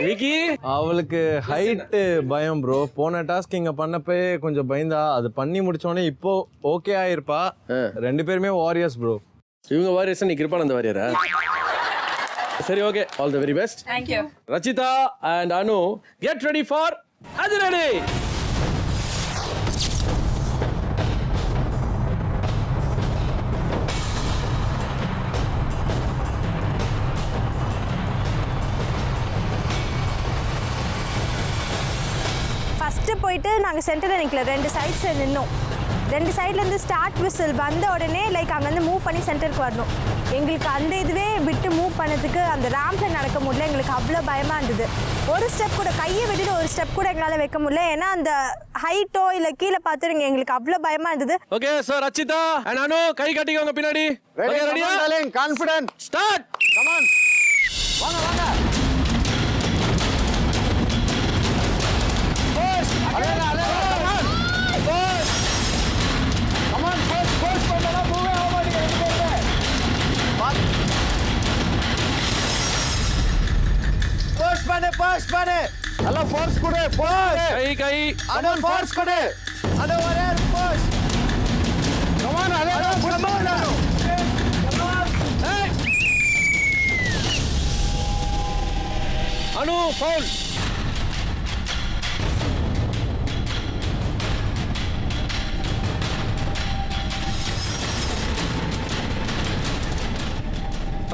விக்கி, அவளுக்கு ஹைட்டு பயம் ப்ரோ. போன டாஸ்க் இங்க பண்ணப்பே கொஞ்சம் பயந்தா, அது பண்ணி முடிச்சோடனே இப்போ ஓகே ஆயிருப்பா. 2 பேருமே வாரியர்ஸ் ப்ரோ. இவங்க வாரியர்ஸ், நீ கிருபானந்த வாரியரா? சரி, okay, all the very best. Thank you. Rachitha and Anu, get ready for adhiradi. First போயிட்டு நாங்கள் சென்டரில் நிற்கல, 2 சைட்ஸில் நின்னோம். 2 சைட்லேருந்து ஸ்டார்ட் விசில் வந்த உடனே லைக் அங்கேருந்து மூவ் பண்ணி சென்டருக்கு வரணும். எங்களுக்கு அந்த இதுவே விட்டு மூவ் பண்ணதுக்கு அந்த ரேம்பில் நடக்க முடியல. எங்களுக்கு அவ்வளோ பயமாக இருந்தது. ஒரு ஸ்டெப் கூட கையை விட்டுட்டு ஒரு ஸ்டெப் கூட எங்களால் வைக்க முடியல. ஏன்னா அந்த ஹைட்டோ இல்லை கீழே பார்த்துருங்க எங்களுக்கு அவ்வளோ பயமாக இருந்தது. Okay sir, Rachitha and Anu கை கட்டிக்கோங்க பின்னாடி. ரெடியா கான்ஃபிடன்ட் ஸ்டார்ட். கம் ஆன் வாங்க வாங்க புஷ் அலேடா come on push come on push பண்ணா மூவ் ஆக மாட்டீங்க. புஷ் பண்ணு நல்லா ஃபோர்ஸ் கொடு. புஷ் கை அனு ஃபோர்ஸ் கொடு. அனு ஒரே புஷ் கம் ஆன் அலேடா come on Anu foul.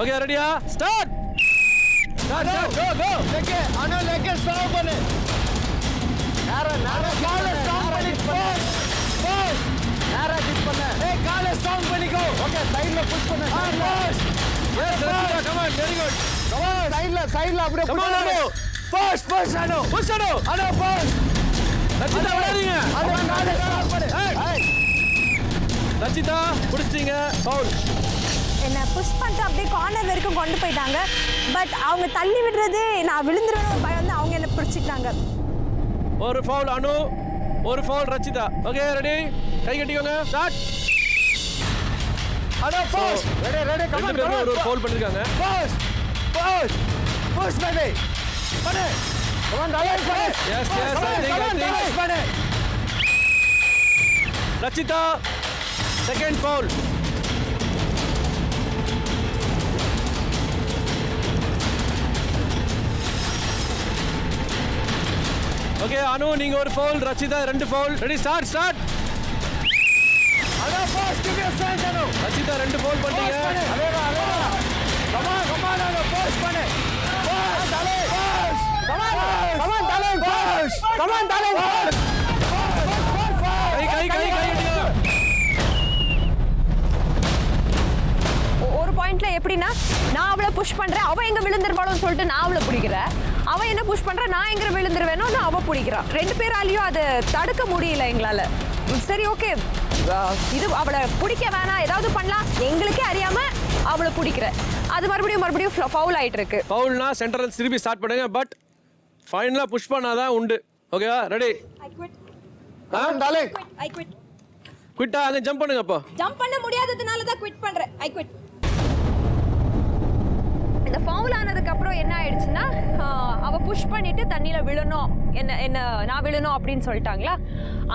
Okay ரெடியா? Start. Start go go. Leg Anu leg stop பண்ணு. நேரா கால ஸ்டாப் பண்ணி புஷ் புஷ் நேரா கிக் பண்ணு. ஏய் கால ஸ்டாப் பண்ணிக்கோ. ஓகே சைடுல புஷ் பண்ணு. Push yes Rachitha come on very good. Come on சைடுல அப்படியே come on Anu. Push push Anu push Anu. Anu push. Rachitha விளையாடுங்க. அனு கால ஸ்டாப் பண்ணு. ஏய் ரச்சிதா புடிச்சிட்டீங்க. ஃபவுல். என்னை புஷ் பண்ணிட்டு அப்படியே கார்னர் வரைக்கும் கொண்டு போயிட்டாங்க. பட் அவங்க தள்ளி விடுறது நான் விழுந்துருவேன்னு ஒரு பயம் வந்து அவங்க என்னை பிடிச்சிக்கிட்டாங்க. ஒரு ஃபவுல் அனு, ஒரு ஃபவுல் ரச்சிதா. Okay ready? கை கட்டிக்கோங்க. Start. Anu push. Ready come on. ஒரு ஃபவுல் பண்ணிருக்காங்க. புஷ் புஷ் புஷ் பேபி பண்ணு. கம் ஆன் டாலர் பண்ணு. எஸ் எஸ் I think பண்ணு. Rachitha second foul. Okay Anu நீங்க ஒரு foul, Rachitha 2 foul. Ready start start. Anu push give you sense Anu. Rachitha 2 foul பண்ணீங்க. அலேடா கம் ஆன் அனு புஷ் பண்ணு. Push dollar push come on dollar push come on dollar push. கை கட்டிக்கோங்க. ஒரு பாயிண்ட்ல எப்படின்னா நான் அவளை புஷ் பண்றேன், அவ எங்க விழுந்துருப்பாளோன்னு சொல்லிட்டு நான் அவளை பிடிக்கிறேன். அவ என்ன புஷ் பண்றா, நான் எங்க விழுந்துருவேனோ அவ பிடிக்கிறான். 2 பேராலையும் அதை தடுக்க முடியல எங்களால. சரி ஓகே இது அவளை பிடிக்க வேணாம், ஏதாவது பண்ணலாம் எங்களுக்கே அறியாம அவளை பிடிக்கிற. அது மறுபடியும் ஃபவுல் ஆயிட்டு இருக்கு. ஃபவுல்னா சென்டரல் திருப்பி ஸ்டார்ட் பண்ணுங்க. பட் ஃபைனலா புஷ் பண்ணாதான் உண்டு. ஓகேவா? Ready? I quit. Dollar I quit. குவிட்டா அங்க ஜம்ப் பண்ணுங்க. அப்போ ஜம்ப் பண்ண முடியாததுனால தான் குவிட் பண்றேன். I quit. இந்த ஃபவுல் ஆனதுக்கு அப்புறம் என்ன ஆயிடுச்சுன்னா அவ புஷ் பண்ணிட்டு தண்ணியில விழணும், என்ன நான் விழணும் அப்படின்னு சொல்லிட்டாங்களா.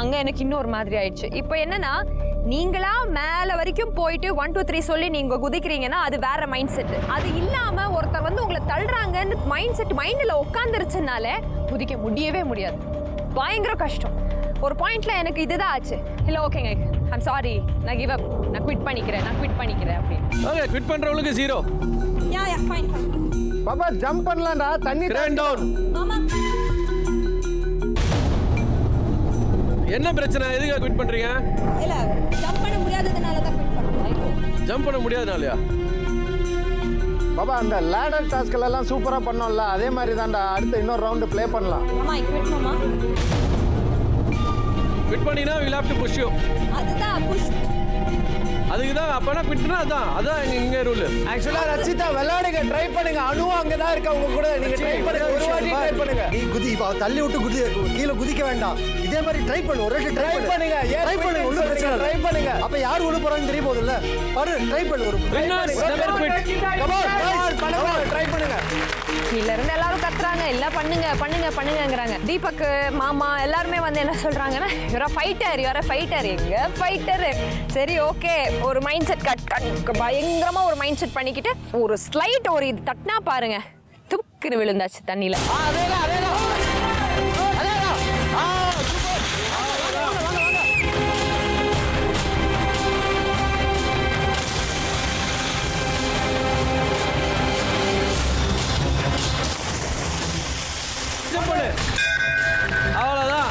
அங்க எனக்கு இன்னொரு மாதிரி ஆயிடுச்சு. இப்போ என்னன்னா நீங்களா மேல வரைக்கும் போயிட்டு 1 2 3 சொல்லி நீங்க குதிக்கிறீங்கன்னா அது வேற மைண்ட் செட். அது இல்லாம ஒருத்தர் வந்து உங்களை தள்ளுறாங்கன்னு மைண்ட் செட் மைண்ட்ல உட்காந்துருச்சுனால குதிக்க முடியவே முடியாது. பயங்கர கஷ்டம். ஒரு பாயிண்ட்ல எனக்கு இதுதான் ஆச்சு. இல்ல ஓகேங்க ஐம் சாரி, நான் கிவ் அப், நான் குவிட் பண்ணிக்கிறேன் அப்படின்னு. ஓகே குவிட் பண்றவங்களுக்கு 0. Yeah, fine. பாப்பா ஜம்ப் பண்ணலாம்டா. தண்ணி கிராண்ட் டவுன். மாமா என்ன பிரச்சனை? எதுக்கு குவிட் பண்றீங்க? இல்ல ஜம்ப் பண்ண முடியாததுனால தான் குவிட் பண்றேன். ஜம்ப் பண்ண முடியாதனாலயா? பாபா அந்த லேடர் டாஸ்க்ல எல்லாம் சூப்பரா பண்ணோம்ல, அதே மாதிரி தான்டா அடுத்து இன்னொரு ரவுண்ட் ப்ளே பண்ணலாம். மாமா I quit மாமா. குவிட் பண்ணினா we will have to push you. அதுதான் புஷ். அதுக்கு தான் அப்பனா குவிட்னா அதான் இங்க ரூல். ஆக்சுவலா ரச்சிதா விளையாடுங்க, ட்ரை பண்ணுங்க. அனு அங்க தான் இருக்க உங்க கூட. நீங்க ட்ரை பண்ணுங்க, ஒரு வாட்டி ட்ரை பண்ணுங்க. நீ குதி தள்ளி விட்டு கீழே குதிக்க வேண்டாம். இதே மாதிரி ட்ரை பண்ணு, ஒரு வாட்டி ட்ரை பண்ணுங்க. ட்ரை பண்ணுங்க, ஒண்ணும் பிரச்சனை இல்ல. ட்ரை பண்ணுங்க. அப்ப யார் உள்ள போறான்னு தெரிய போகுதுல்ல. பாரு ட்ரை பண்ணு. ஒரு Winners never quit. Come on பண்ணுங்க, ட்ரை பண்ணுங்க. கீழ இருந்து எல்லாரும் கத்துறாங்க, எல்லாம் பண்ணுங்கங்கறாங்க. தீபக் மாமா எல்லாருமே வந்து என்ன சொல்றாங்கன்னா யூஆர் a ஃபைட்டர். எங்க ஃபைட்டர்? சரி ஓகே, ஒரு மைண்ட் செட் பயங்கரமா ஒரு மைண்ட் செட் பண்ணிக்கிட்டு ஒரு ஸ்லைட் ஒரு இது தட்டினா பாருங்க துக்குன்னு விழுந்தாச்சு தண்ணியில. அவ்வளவுதான்.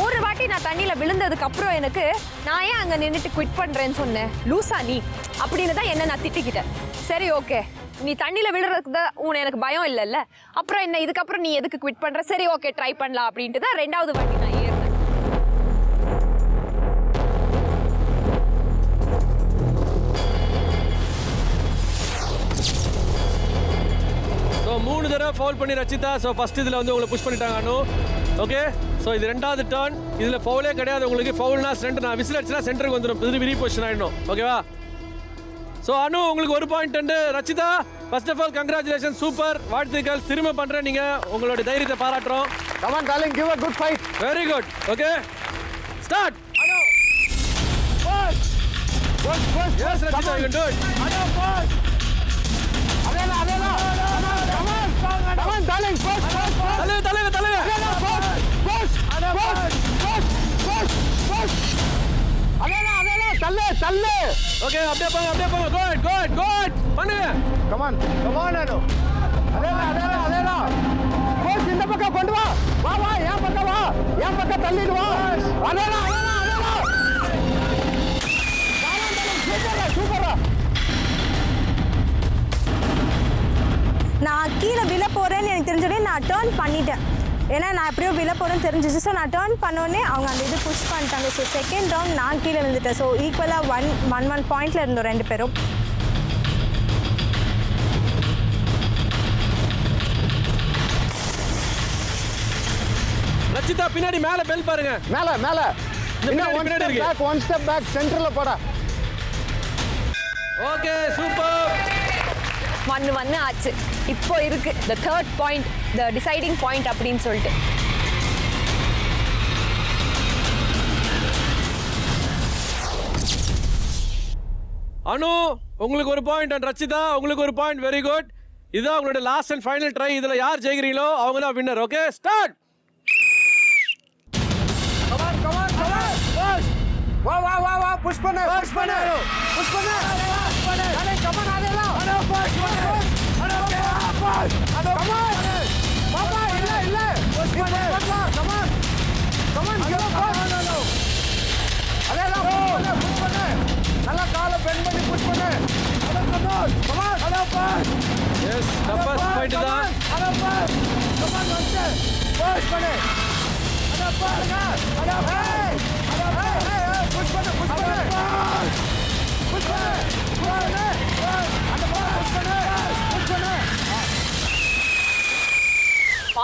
ஒரு வாட்டி வாட்டி நான் தண்ணியில விழுந்ததுக்கு அப்புறம் எனக்கு நான் ஏன் அங்க நின்றுட்டு குவிட் பண்றேன்னு சொன்னேன், லூசா நீ அப்படின்னு தான் என்ன நான் திட்டிக்கிட்டேன். சரி ஓகே, நீ தண்ணியில விழுறதுக்கு தான் எனக்கு பயம் இல்லைல்ல, அப்புறம் என்ன இதுக்கப்புறம் நீ எதுக்கு குவிட் பண்ற, சரி ஓகே ட்ரை பண்ணலாம் அப்படின்ட்டு தான் 2வது வாட்டி நான் ஏறினேன். ஸோ 3 தடவை ஃபவுல் பண்ணி ரச்சிதா. ஸோ ஃபர்ஸ்ட் இதில் வந்து உங்களை புஷ் பண்ணிட்டாங்க அனு. ஓகே, ஸோ இது 2வது டர்ன். இதில் ஃபவுலே கிடையாது உங்களுக்கு. ஃபவுல்னா சென்டர், நான் விசில் அடிச்சுனா சென்டருக்கு வந்துடும், திரும்பி ரீபொசிஷன் ஆகிடணும். ஓகேவா? ஸோ அனு உங்களுக்கு 1 point and Rachitha first of all congratulation, super, வாழ்த்துக்கள். திரும்ப பண்ணுறேன், நீங்கள் உங்களோட தைரியத்தை பாராட்டுறோம். Come on, darling, give a good fight. Very good. Okay, start. Anu, push. Yes, Rachita, you can do it. Anu, push. Adela. Come on, darling, push. தலைங்க. Adela, push. Adela, தள்ளு. ஓகே, அப்படியே போங்க. குட். பண்ணுங்க. Come on, Anu. Adela. Push, இந்த பக்கம் கொண்டு வா. வா, என் பக்கம் தள்ளிடு வா. Adela. சூப்பரா. நான் கீழே விழ போகிறேன்னு எனக்கு தெரிஞ்சோடனே நான் டேர்ன் பண்ணிட்டேன். ஏன்னா நான் எப்படியோ விழ போகிறேன்னு தெரிஞ்சிச்சு. ஸோ நான் டேர்ன் பண்ணோடனே அவங்க அந்த இது புஷ் பண்ணிட்டாங்க. ஸோ செகண்ட் ரவுண்ட் நான் கீழே விழுந்துட்டேன். ஸோ ஈக்குவலாக 1 பாயிண்டில் இருந்தோம் 2 பேரும். ரச்சிதா பின்னாடி மேல பெல் பாருங்க. மேல பின்னாடி இருக்கு. ஒன் ஸ்டெப் பேக் சென்டர்ல போடா. Okay, super. 1-1 ஆச்சு. இப்போ இருக்கு the 3rd point, the deciding point அப்படின்னு சொல்லிட்டு. அனு உங்களுக்கு 1 பாயிண்ட் அண்ட் ரச்சிதா உங்களுக்கு 1 பாயிண்ட். Very good. இதுதான் உங்களோட லாஸ்ட் அண்ட் ஃபைனல் ட்ரை. இதுல யார் ஜெயிக்கிறீங்களோ அவங்க தான் winner. Okay, start. Come on. Push. வா. புஷ் பண்ணு. Dale, come on, Adela. Push. Come on. Papa, இல்ல. Push பண்ணு. Come on. Give a push. Adela, push பண்ணு. நல்லா காலை பெண்ட் பண்ணி புஷ் பண்ணு. Come on. Push. Yes, toughest fight தான். Come on, push பண்ணு.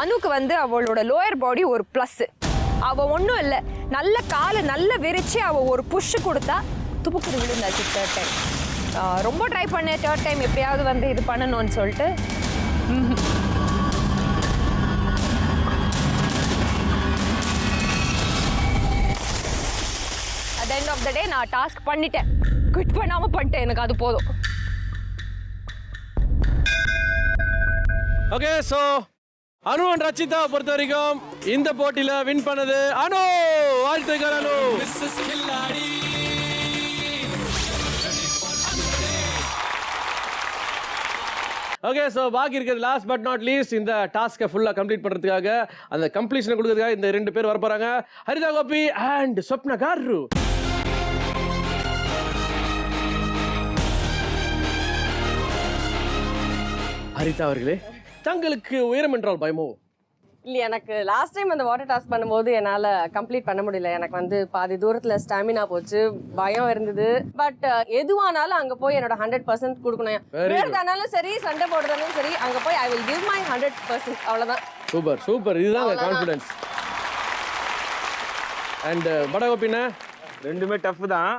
அனுக்கு வந்து அவளோட லோயர் பாடி ஒரு ப்ளஸ். அவள் ஒன்றும் இல்லை, நல்ல காலை நல்ல விரிச்சு அவள் ஒரு புஷ் கொடுத்தா துப்புக்குரு விழுந்தாச்சு 3rd டைம். ரொம்ப ட்ரை பண்ணேன் 3rd டைம் எப்படியாவது வந்து இது பண்ணணும்னு சொல்லிட்டு. at the end of the day நான் டாஸ்க் பண்ணிட்டேன், குவிட் பண்ணாமல் பண்ணிட்டேன், எனக்கு அது போதும். Okay, so Anu and Rachitha பொறுத்த வரைக்கும் இந்த போட்டியில வின் பண்ணது அனு. வாழ்த்துக்கள் அனு. ஓகே, ஸோ பாக்கி இருக்கிறது லாஸ்ட் பட் நாட் லீஸ்ட் இந்த டாஸ்க்கை ஃபுல்லாக கம்ப்ளீட் பண்ணுறதுக்காக, அந்த கம்ப்ளீஷனை கொடுக்கறதுக்காக இந்த 2 பேர் வர போகிறாங்க, ஹரிதா கோபி அண்ட் ஸ்வப்னா காரு. ஹரிதா அவர்களே, தங்களுக்கு உயரம் என்றால் பயமோ? இல்லை, எனக்கு லாஸ்ட் டைம் அந்த வாட்டர் டாஸ்க் பண்ணும்போது என்னால் கம்ப்ளீட் பண்ண முடியல. எனக்கு வந்து பாதி தூரத்தில் ஸ்டாமினா போச்சு, பயம் இருந்தது. பட் எதுவானாலும் அங்கே போய் என்னோட 100% கொடுக்கணும். வேறுதானாலும் சரி, சண்டை போடுறதாலும் சரி, அங்கே போய் ஐ வில் கிவ் மை 100%. அவ்வளோதான். சூப்பர். இதுதான் கான்ஃபிடன்ஸ். அண்ட் படகோப்பின ரெண்டுமே டஃப் தான்.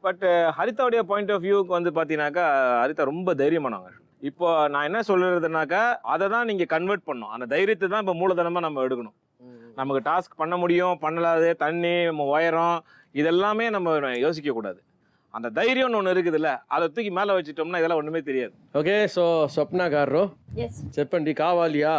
பட் ஹரிதாவுடைய பாயிண்ட் ஆஃப் வியூக்கு வந்து பார்த்தீங்கன்னாக்கா, ஹரிதா ரொம்ப தைரியமானவங்க. இப்போ நான் என்ன சொல்றதுனாக்கா, அதை தான் நீங்கள் கன்வெர்ட் பண்ணணும். அந்த தைரியத்தை தான் இப்போ மூலதனமாக நம்ம எடுக்கணும். நமக்கு டாஸ்க் பண்ண முடியும், பண்ணலாது, தண்ணி, நம்ம உயரம், இதெல்லாமே நம்ம யோசிக்கக்கூடாது. அந்த தைரியம்னு ஒன்று இருக்குதுல்ல, அதை தூக்கி மேலே வச்சுட்டோம்னா இதெல்லாம் ஒன்றுமே தெரியாது. ஓகே, ஸோ ஸ்வப்னா காரு చెప్పండి కావాలియా?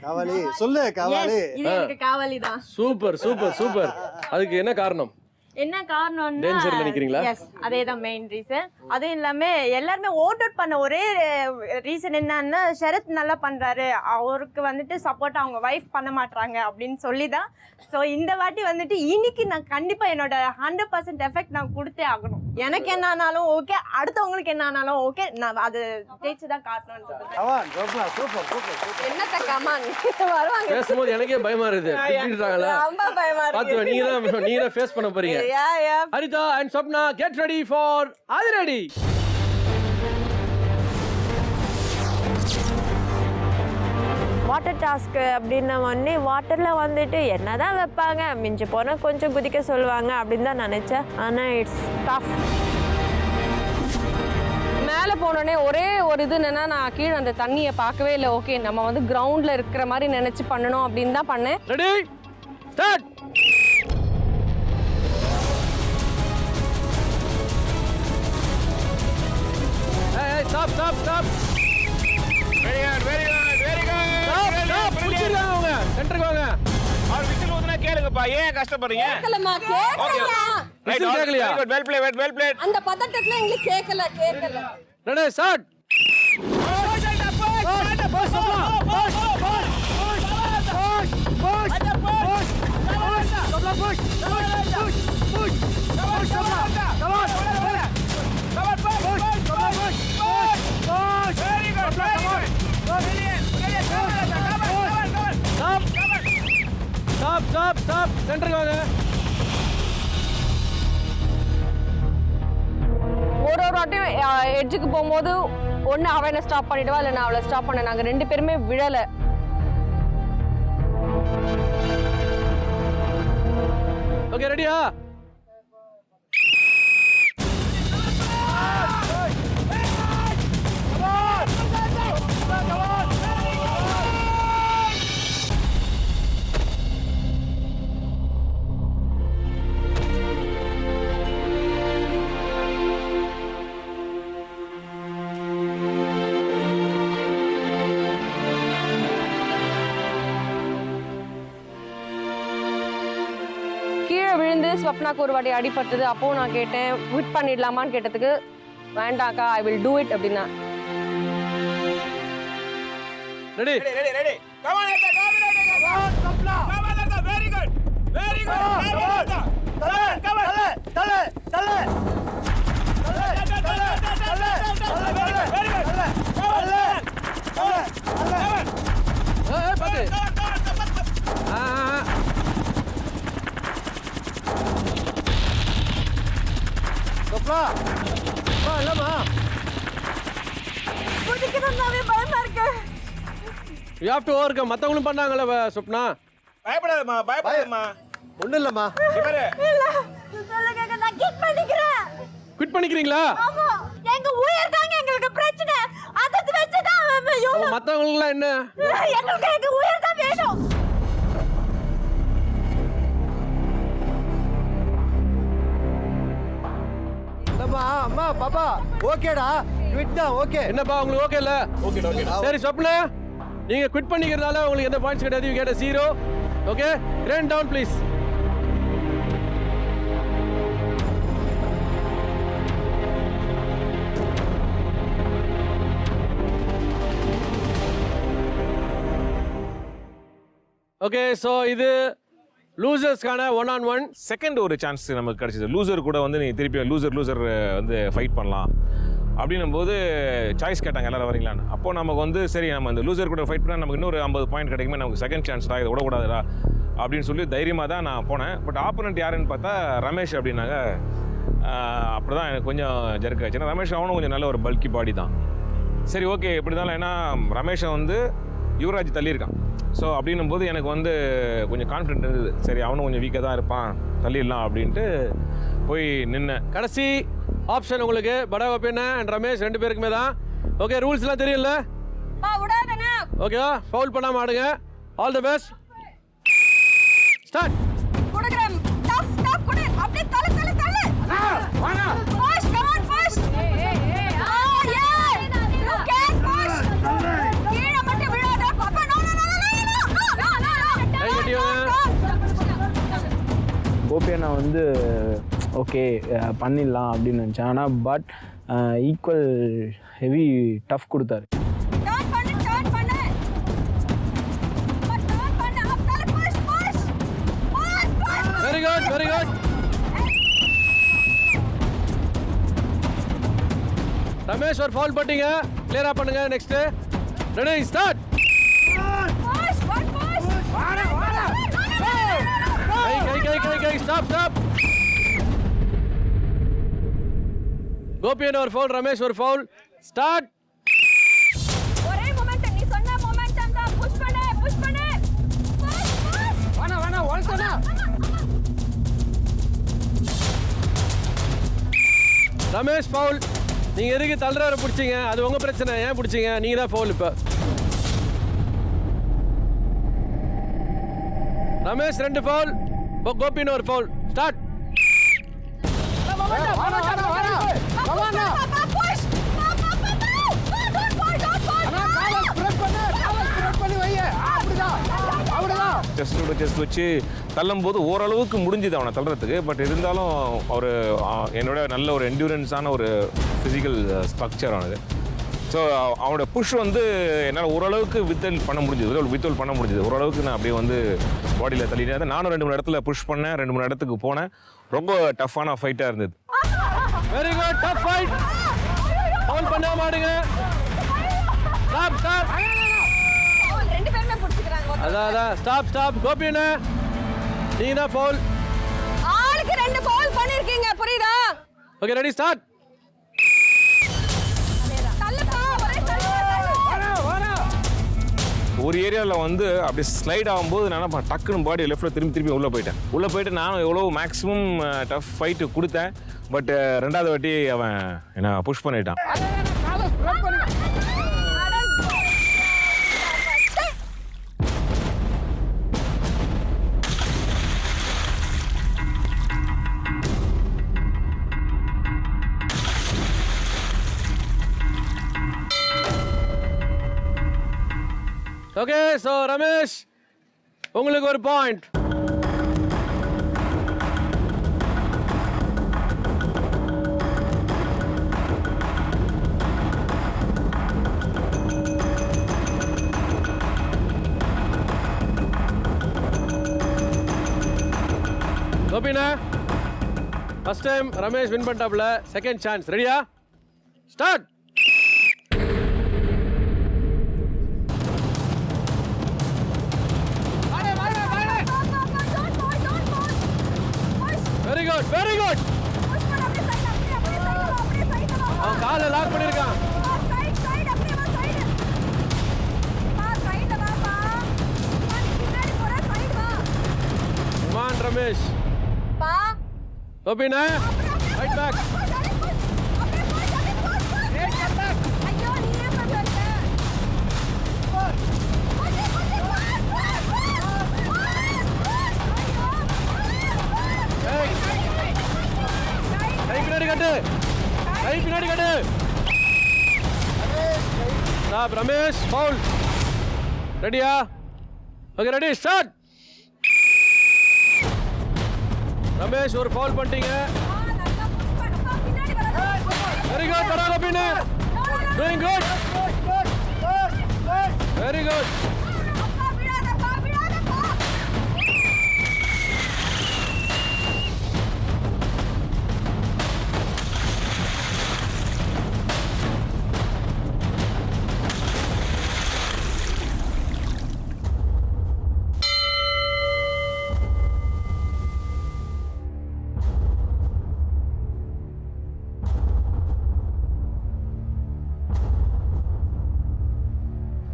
காவாலி சொல்லு. காவாலி இது எனக்கு காவாலி தான். சூப்பர். அதுக்கு என்ன காரணம்? என்ன காரணம்னா டேஞ்சர்ல நிக்கிறீங்களா? எஸ், அதேதான் மெயின் ரீசன். அதுவும் இல்லாம எல்லாருமே ஓட் அவுட் பண்ண ஒரே ரீசன் என்னன்னா ஷரத் நல்லா பண்றாரு, அவருக்கு வந்துட்டு சப்போர்ட் அவங்க வைஃப் பண்ண மாட்டாங்க அப்படின்னு சொல்லிதான். ஸோ இந்த வாட்டி வந்துட்டு இன்னைக்கு நான் கண்டிப்பா என்னோட 100% எஃபெக்ட் நான் கொடுத்தே ஆகணும். எனக்கு என்ன ஆனாலும் ஓகே, அடுத்தவங்களுக்கு என்ன ஆனாலும் ஓகே, நான் அது ஜெயிச்சுதான் காட்டணும்ன்றது. என்னத்த கமான் வருவாங்க. பேசும்போது எனக்கே பயமா இருக்குது. திட்டிடுறாங்களா? ரொம்ப பயமா இருக்கு. பாத்து நீங்க தான் ஃபேஸ் பண்ண போறீங்க. Haritha and Swapna get ready for அது ரெடி. வாட்டர் டாஸ்க் அப்படின்ன உடனே வாட்டரில் வந்துட்டு என்ன தான் வைப்பாங்க, மிஞ்சி போனால் கொஞ்சம் குதிக்க சொல்லுவாங்க அப்படின்னு தான் நினச்சேன். ஆனால் இட்ஸ் டஃப். மேலே போனோடனே ஒரே ஒரு இது என்னன்னா, நான் கீழே அந்த தண்ணியை பார்க்கவே இல்லை. ஓகே, நம்ம வந்து கிரவுண்டில் இருக்கிற மாதிரி நினச்சி பண்ணணும் அப்படின்னு தான் பண்ணேன். Ready start. Stop stop stop. Very good very good very good. புடிச்சிருங்க அவங்க. சென்டருக்கு வாங்க. அவர் விசில் ஊதுனா கேளுங்கப்பா. ஏன் கஷ்டப்படுறீங்க? கேட்கலமா, கேட்கல. ரைட், கேட்கலையா? Well play well play. அந்த பதட்டத்துல எங்களுக்கு கேட்கல. Ready start. Stop stop stop. சென்டருக்கு வாங்க. ஒரு வாட்டியும் எட்ஜுக்கு போகும்போது ஒன்று அவனை ஸ்டாப் பண்ணிடுவா, இல்லை நான் அவளை ஸ்டாப் பண்ணேன். நாங்கள் 2 பேருமே விழலை. ஓகே ரெடியா? கீழே விழுந்து ஸ்வப்னாக்கு ஒரு வாட்டி அடிபட்டது. அப்போவும் நான் கேட்டேன் குவிட் பண்ணிடலாமான்னு கேட்டதுக்கு வேண்டாக்கா, ஐ வில் டூ இட் அப்படின்னா. Ready ready ready. Come on ஏதா கம் ஆன் சப்ளா. கம் ஆன் ஏதா very good very good. Come on தல தல you have to overcome. மத்தவங்களும் பண்ணாங்கல Swapna. பயப்படாதம்மா பயப்படாதம்மா. ஒண்ணும் இல்லம்மா. இவரே இல்ல சொல்லுங்க, நான் கிட் பண்ணிக்கிறேன். குவிட் பண்ணிக்கிறீங்களா? ஆமா, எங்க உயிர் தாங்க எங்களுக்கு பிரச்சனை. அதை வச்சு தான் மத்தவங்களுக்குலாம் என்ன? எங்களுக்கு எங்க உயிர் தான் வேணும். இல்லம்மா அம்மா பாப்பா ஓகேடா குவிட் தான் ஓகே. என்னப்பா உங்களுக்கு ஓகே இல்ல? Okay okay. சரி ஸ்வப்னா, நீங்க குவிட் பண்ணிக்கிறதால உங்களுக்கு எந்த பாயிண்ட்ஸ் கிடையாது. You get a 0. Okay, crane down please. Okay, so இது லூசர்ஸ்க்கான 1-on-1. செகண்ட் ஒரு சான்ஸ் நமக்கு கிடைச்சது. லூசர் கூட வந்து நீ திருப்பி லூசர் வந்து ஃபைட் பண்ணலாம் அப்படின்னும் போது சாய்ஸ் கேட்டாங்க எல்லாரும் வரீங்களான்னு. அப்போ நமக்கு வந்து சரி நம்ம இந்த லூசர் கூட ஃபைட் பண்ணால் நமக்கு இன்னொரு 50 பாயிண்ட் கிடைக்குமே, நமக்கு செகண்ட் சான்ஸ் தான், இதை விடக்கூடாதுடா அப்படின்னு சொல்லி தைரியமாக தான் நான் போனேன். பட் ஆப்போனண்ட் யாருன்னு பார்த்தா ரமேஷ் அப்படின்னாங்க. அப்படி தான் எனக்கு கொஞ்சம் ஜர்க் ஆச்சு. ஏன்னா ரமேஷ் அவனும் கொஞ்சம் நல்ல ஒரு பல்கி பாடி தான். சரி ஓகே இப்படி தான். ஏன்னா ரமேஷை வந்து யுவராஜ் தள்ளியிருக்கான். ஸோ அப்படின்னும் போது எனக்கு வந்து கொஞ்சம் கான்ஃபிடென்ட் இருந்தது. சரி அவனும் கொஞ்சம் வீக்காக தான் இருப்பான், தள்ளிடலாம் அப்படின்ட்டு போய் நின்னேன். கடைசி ஆப்ஷன் உங்களுக்கு படா ஒப்பேனா அண்ட் ரமேஷ் 2 பேருக்குமே தான். ஓகே, ரூல்ஸ்லாம் தெரியும்ல? ஓகேவா? ஃபவுல் பண்ணாம ஆடுங்க. All the best. ஸ்டார்ட். குடுக்குறேன். டஃப் டஃப் குடு. அப்படியே தல தல தல. வாடா. Push, come on push. You can push. கீழ மட்டும் விழாத. பாப்பா no no no no no no no. கை கட்டிவாங்க. கோபியண்ணா வந்து ஓகே பண்ணிடலாம் அப்படின்னு நினச்சேன். ஆனால் பட் ஈக்குவல் ஹெவி டஃப் கொடுத்தாரு. Very good very good. Ramesh ஒரு ஃபவுல் பண்ணிட்டீங்க, கிளியரா பண்ணுங்க. Next ready start. கை ஸ்டாப் ஸ்டாப். கோபியன் ஒரு ஃபவுல், ரமேஷ் ஒரு ஃபவுல். ஸ்டார்ட். ஒரே மொமெண்டம், நீ சொன்ன மொமெண்டம் தான். புஷ் பண்ணு புஷ் பண்ணு. வானா ஒல்சனா. ரமேஷ் ஃபவுல். நீங்க எதுக்கு தள்ளுறவரை பிடிச்சீங்க? அது உங்க பிரச்சனை. ஏன் பிடிச்சீங்க? நீங்க தான் ஃபவுல். இப்ப ரமேஷ் 2 ஃபவுல், கோபின் ஒரு ஃபவுல். ஸ்டார்ட். செஸ்ட் வச்சு தள்ளும் போது ஓரளவுக்கு முடிஞ்சுது அவனை தள்ளுறதுக்கு. பட் இருந்தாலும் அவர் என்னோட நல்ல ஒரு என்டூரன்ஸான ஒரு ஃபிசிக்கல் ஸ்ட்ரக்சர் ஆனது. ஸோ அவனோட புஷ் வந்து என்னால் ஓரளவுக்கு வித்ஹோல்ட் பண்ண முடிஞ்சுது. ஓரளவுக்கு நான் அப்படியே வந்து பாடியில் தள்ளிட்டேன். நானும் 2-3 இடத்துல புஷ் பண்ணேன், 2-3 இடத்துக்கு போனேன். ரொம்ப டஃப்பான ஃபைட்டாக இருந்தது. Very good, tough fight. Foul பண்ணாம ஆடுங்க. Stop stop. ரெண்டு பேருமே புடிச்சுக்கறாங்க. அதான் ஸ்டாப். கோபியண்ணா நீங்க தான் ஃபவுல். ஆளுக்கு 2 ஃபவுல் பண்ணிருக்கீங்க, புரியுதா? Okay ready start. ஒரு ஏரியாவில் வந்து அப்படி ஸ்லைட் ஆகும்போது நான் டக்குன்னு பாடி லெஃப்ட்டில் திருப்பி உள்ளே போயிட்டு நான் எவ்வளோ மேக்ஸிமம் டஃப் ஃபைட்டு கொடுத்தேன். பட் 2வது வாட்டி அவன் என்ன புஷ் பண்ணிட்டான். ஓகே ஸோ ரமேஷ் உங்களுக்கு ஒரு பாயிண்ட். கோபினா ஃபர்ஸ்ட் டைம் ரமேஷ் வின் பண்ணிட்டாப்ல. Second chance. ரெடியா? ஸ்டார்ட். Very good. அவன் காலை லாக் பண்ணிருக்கான். Come on Ramesh. கோபினா ரைட் பேக். கை பின்னாடி கட்டு. ஸ்டாப். ரமேஷ் ஃபவுல். ரெடியா? Okay ready start. ரமேஷ் ஒரு ஃபவுல் பண்ணிட்டீங்க. Very good. பரா கோபினா டூயிங் குட். Very good.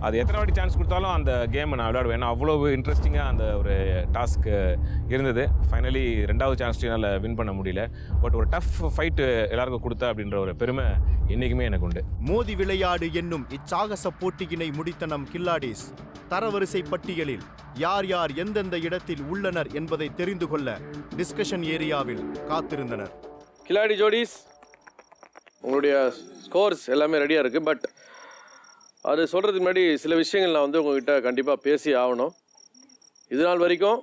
அது எத்தனை வாட்டி சான்ஸ் கொடுத்தாலும் அந்த கேமை நான் விளையாடுவேன். ஏன்னா அவ்வளோ இன்ட்ரெஸ்டிங்காக அந்த ஒரு டாஸ்க் இருந்தது. ஃபைனலி 2வது சான்ஸ் என்னால் வின் பண்ண முடியல. பட் ஒரு டஃப் ஃபைட்டு எல்லாருக்கும் கொடுத்தா அப்படின்ற ஒரு பெருமை என்றைக்குமே எனக்கு உண்டு. மோதி விளையாடு என்னும் இச்சாகச போட்டியினை முடித்த நம் கில்லாடிஸ் தரவரிசை பட்டியலில் யார் யார் எந்தெந்த இடத்தில் உள்ளனர் என்பதை தெரிந்து கொள்ள டிஸ்கஷன் ஏரியாவில் காத்திருந்தனர். கில்லாடி ஜோடிஸ் உங்களுடைய ஸ்கோர்ஸ் எல்லாமே ரெடியாக இருக்குது. பட் அது சொல்கிறதுக்கு முன்னாடி சில விஷயங்கள் நான் வந்து உங்கள்கிட்ட கண்டிப்பாக பேசி ஆகணும். இது நாள் வரைக்கும்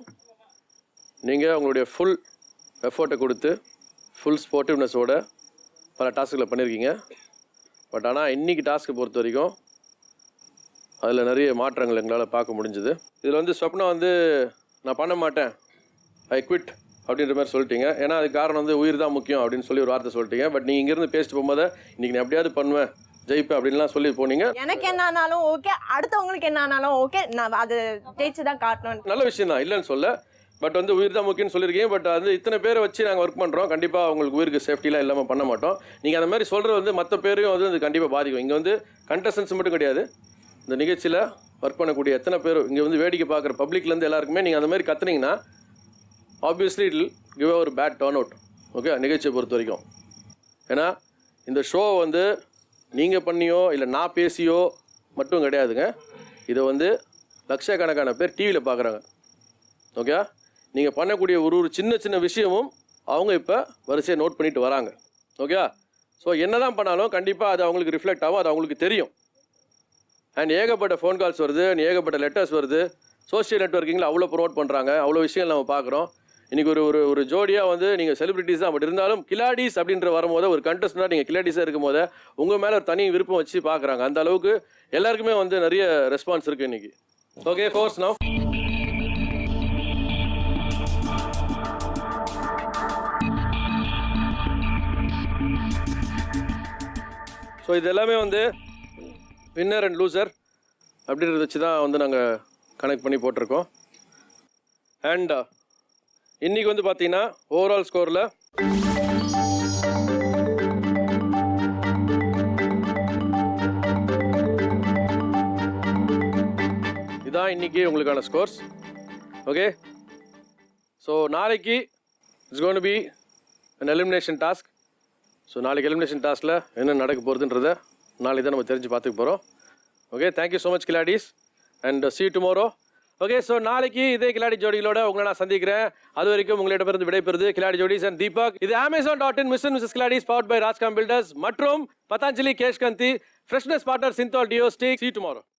நீங்கள் உங்களுடைய ஃபுல் எஃபோர்ட்டை கொடுத்து ஃபுல் ஸ்போர்ட்டிவ்னஸோட பல டாஸ்க்குகளை பண்ணியிருக்கீங்க. பட் ஆனால் இன்றைக்கி டாஸ்க்கை பொறுத்த வரைக்கும் அதில் நிறைய மாற்றங்கள் எங்களால் பார்க்க முடிஞ்சுது. இதில் வந்து ஸ்வப்னா வந்து நான் பண்ண மாட்டேன், ஐ குவிட் அப்படின்ற மாதிரி சொல்லிட்டீங்க. ஏன்னா அதுக்கு காரணம் வந்து உயிர் தான் முக்கியம் அப்படின்னு சொல்லி ஒரு வார்த்தை சொல்லிட்டீங்க. பட் நீங்கள் இங்கேருந்து பேசிட்டு போகும்போது இன்றைக்கி நான் எப்படியாவது பண்ணுவேன், ஜெயிப்பேன் அப்படின்லாம் சொல்லி போனீங்க. எனக்கு என்ன ஆனாலும் ஓகே, அடுத்தவங்களுக்கு என்ன ஆனாலும் ஓகே, நான் அது ஜெயிச்சு தான் காட்டணும். நல்ல விஷயம் தான், இல்லைன்னு சொல்ல. பட் வந்து உயிர் தான் முக்கியம்னு சொல்லியிருக்கீங்க. பட் அது இத்தனை பேரை வச்சு நாங்கள் ஒர்க் பண்ணுறோம், கண்டிப்பாக உங்களுக்கு உயிருக்கு சேஃப்டிலாம் இல்லாமல் பண்ண மாட்டோம். நீங்கள் அந்த மாதிரி சொல்கிறது வந்து மற்ற பேரையும் வந்து அது கண்டிப்பாக பாதிக்கும். இங்கே வந்து கண்டஸ்டன்ஸ் மட்டும் கிடையாது, இந்த நிகழ்ச்சியில் ஒர்க் பண்ணக்கூடிய எத்தனை பேரும் இங்கே வந்து வேடிக்கை பார்க்குற பப்ளிக்லேருந்து எல்லாருக்குமே நீங்கள் அந்த மாதிரி கத்துனீங்கன்னா ஆப்வியஸ்லி இட் வில் கிவ் ஒரு பேட் டர்ன் அவுட். ஓகே, நிகழ்ச்சியை பொறுத்த வரைக்கும். ஏன்னா இந்த ஷோ வந்து நீங்கள் பண்ணியோ இல்லை நான் பேசியோ மட்டும் கிடையாதுங்க. இதை வந்து லட்சக்கணக்கான பேர் டிவியில் பார்க்குறாங்க. ஓகே, நீங்கள் பண்ணக்கூடிய ஒரு சின்ன சின்ன விஷயமும் அவங்க இப்போ வரிசையை நோட் பண்ணிட்டு வராங்க. ஓகே, ஸோ என்ன தான் பண்ணாலும் கண்டிப்பாக அது அவங்களுக்கு ரிஃப்ளெக்ட் ஆகும், அது அவங்களுக்கு தெரியும். அண்ட் ஏகப்பட்ட ஃபோன் கால்ஸ் வருது, ஏகப்பட்ட லெட்டர்ஸ் வருது, சோஷியல் நெட்வொர்க்கிங்கில் அவ்வளோ ப்ரொமோட் பண்ணுறாங்க, அவ்வளோ விஷயம் நம்ம பார்க்குறோம். இன்றைக்கி ஒரு ஜோடியாக வந்து நீங்கள் செலிபிரிட்டிஸ் தான், பட் இருந்தாலும் கிலாடிஸ் அப்படின்ற வரும்போது ஒரு கண்டஸ்டண்டாக நீங்கள் கிலாடிஸாக இருக்கும் போது உங்கள் மேலே ஒரு தனி விருப்பம் வச்சு பார்க்குறாங்க. அந்த அளவுக்கு எல்லாருக்குமே வந்து நிறைய ரெஸ்பான்ஸ் இருக்குது இன்றைக்கி. Okay, force now. ஸோ இது எல்லாமே வந்து வின்னர் அண்ட் லூசர் அப்படின்றத வச்சு தான் வந்து நாங்கள் கனெக்ட் பண்ணி போட்டிருக்கோம். அண்ட் இன்றைக்கி வந்து பார்த்தீங்கன்னா ஓவரால் ஸ்கோரில் இதான் இன்றைக்கி உங்களுக்கான ஸ்கோர்ஸ். ஓகே, ஸோ நாளைக்கு it's going to be an elimination task. So நாளைக்கு எலிமினேஷன் டாஸ்கில் என்ன நடக்க போகிறதுன்றதை நாளைக்கு தான் நம்ம தெரிஞ்சு பார்த்துக்க போகிறோம். Okay, thank you so much Khiladis and see you tomorrow. Okay, so நாளைக்கு இதே கிலாடி ஜோடிகளோட உங்களை நான் சந்திக்கிறேன். அது வரைக்கும் உங்களிடமிருந்து விடைபெறுது கிலாடி ஜோடிஸ் அண்ட் தீபக். இது Amazon.in Mr. and Mrs. Kiladis powered by Rajcom Builders மற்றும் Patanjali Keshkanti freshness partner Cinthol deo stick. See you tomorrow.